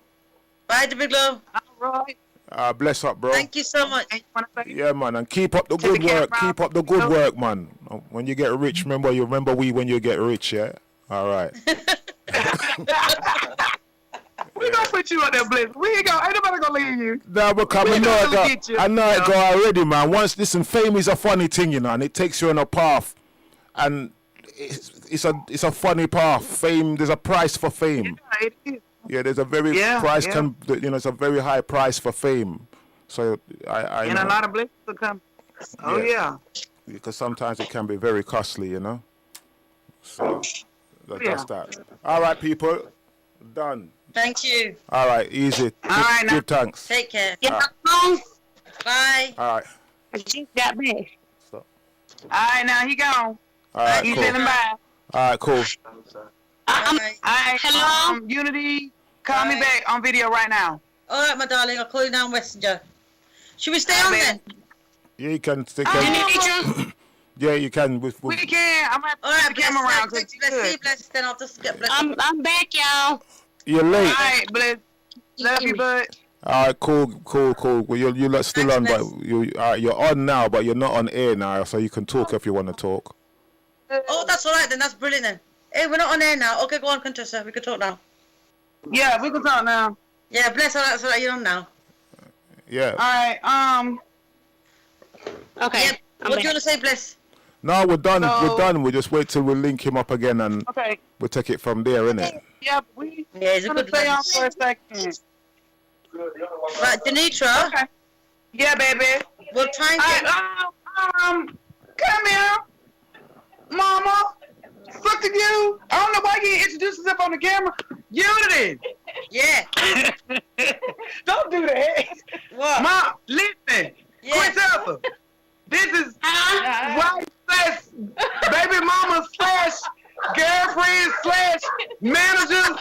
Bye, Dabigfoo. All right. Bless up, bro. Thank you so much. Yeah, man, and keep up the good work. Keep up the good work, man. When you get rich, remember when you get rich, yeah? All right. We gonna put you on that Bless. We ain't nobody gonna leave you. Nah, but come, I know it go already, man. Listen, fame is a funny thing, you know, and it takes you on a path, and it's a funny path. Fame, there's a price for fame. Yeah, it is. Yeah, there's a very price. It's a very high price for fame. So I and know. A lot of blessings will come. Oh yeah. Because sometimes it can be very costly, you know. So that's that. All right, people, done. Thank you. All right, easy. Give thanks. Take care. Yeah. Bye. All right. She got back. All right, now he gone. All right, He's cool. in the bye. All right, cool. Hello? Unity, call me back on video right now. All right, my darling. I'll call you now on Messenger. Should we stay on then? Yeah, you can. Yeah, you can. We can. I'm going to have the camera around. Let's see, Bless. Then I'll just get Bless. I'm back, y'all. You're late. All right, Bless. Love you, bud. All right, cool. Well, you're still on, but you're on now, but you're not on air now, so you can talk if you want to talk. Oh, that's all right then. That's brilliant then. Hey, we're not on air now. Okay, go on, Quintessia. We can talk now. Yeah, we can talk now. Yeah, Bless. All right, so you're on now. Yeah. All right. Okay. Yeah. What do you want to say, Bless? No, we're done. We're done. We just wait till we link him up again, and we'll take it from there, innit? Yeah, he's a good stay lad. on for a second. Right, Denetra. Okay. Yeah, baby. We'll try and get. Come here, Mama. Look at you. I don't know why you introduced yourself on the camera. Unity. Yeah. Don't do that. What? Mom, listen. Yeah. Quintessia. This is white Bless, baby mama. managers.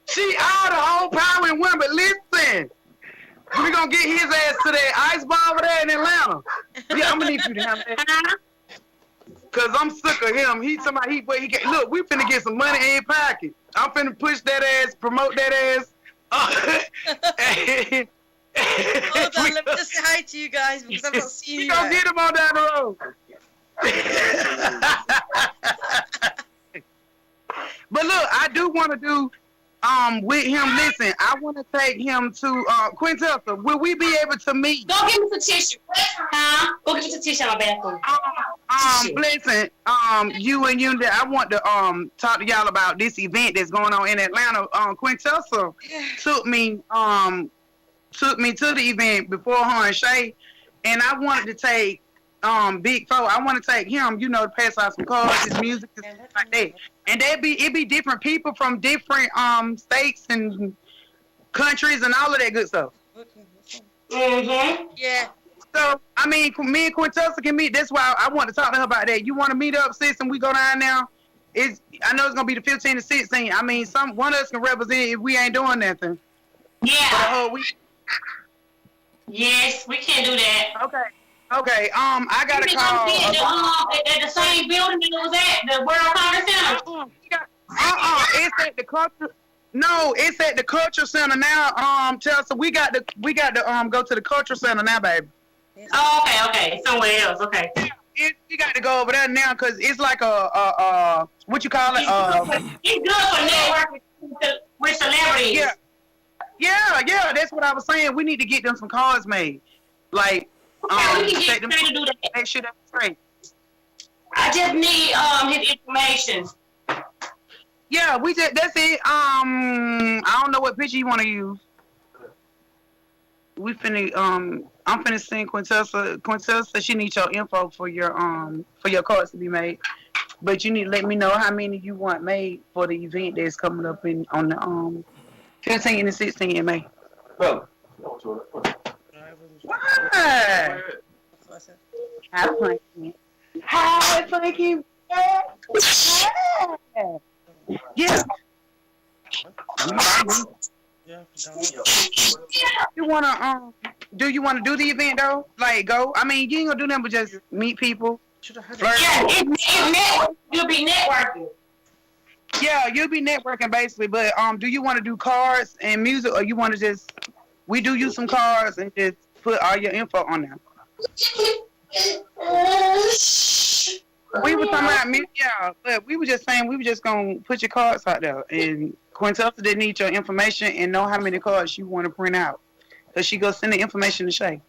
She all the whole power in one, but listen. We gonna get his ass to that ice bar over there in Atlanta. Yeah, I'm gonna need you to have that. Cause I'm sick of him. Look, we finna get some money in his pocket. I'm finna push that ass, promote that ass. Hold on, let me just say hi to you guys because I've not seen you. We gonna get him on down the road. But look, I do want to do with him. Listen, I want to take him to Quintessia. Will we be able to meet? Go get me some tissue. Huh? Go get me some tissue in my bathroom. Listen, you, I want to talk to y'all about this event that's going on in Atlanta. Quintessia took me to the event before her and Shay, and I wanted to take Big Fo. I want to take him, to pass out some cards, his music, and stuff like that. And it'd be different people from different states and countries and all of that good stuff. Mm-hmm. Yeah. So, I mean, me and Quintessia can meet. That's why I want to talk to her about that. You want to meet up, sis, and we go down now? I know it's going to be the 15 to 16. I mean, one of us can represent if we ain't doing nothing. Yeah. For the whole week. Yes, we can do that. Okay. I got to call. At the same building that was at, the World Congress Center. It's at the culture. No, it's at the Culture Center now. Chelsea, we got to go to the Culture Center now, baby. Oh, okay. Somewhere else, okay. You got to go over there now because it's like a what you call it? It's good for networking with celebrities. Yeah. That's what I was saying. We need to get them some cards made, like we can get them, to do that. make sure that's straight. I just need his information. Yeah, that's it. I don't know what picture you want to use. We finna I'm finna send Quintessia. Quintessia, she needs your info for your cards to be made. But you need to let me know how many you want made for the event that's coming up on the 15 and 16 in May. Bella. Why? Hi, Frankie. Yeah. You wanna do you wanna do the event though? Like go? I mean, you ain't gonna do nothing but just meet people. Flirt. Yeah, it's you'll be networking. Yeah, you'll be networking basically. But do you want to do cards and music, or you want to just we do you some cards and just put all your info on there? We were talking about music, yeah, but we were just saying we were just gonna put your cards out there, and Quintessia didn't need your information and know how many cards you want to print out, cause she go send the information to Shay.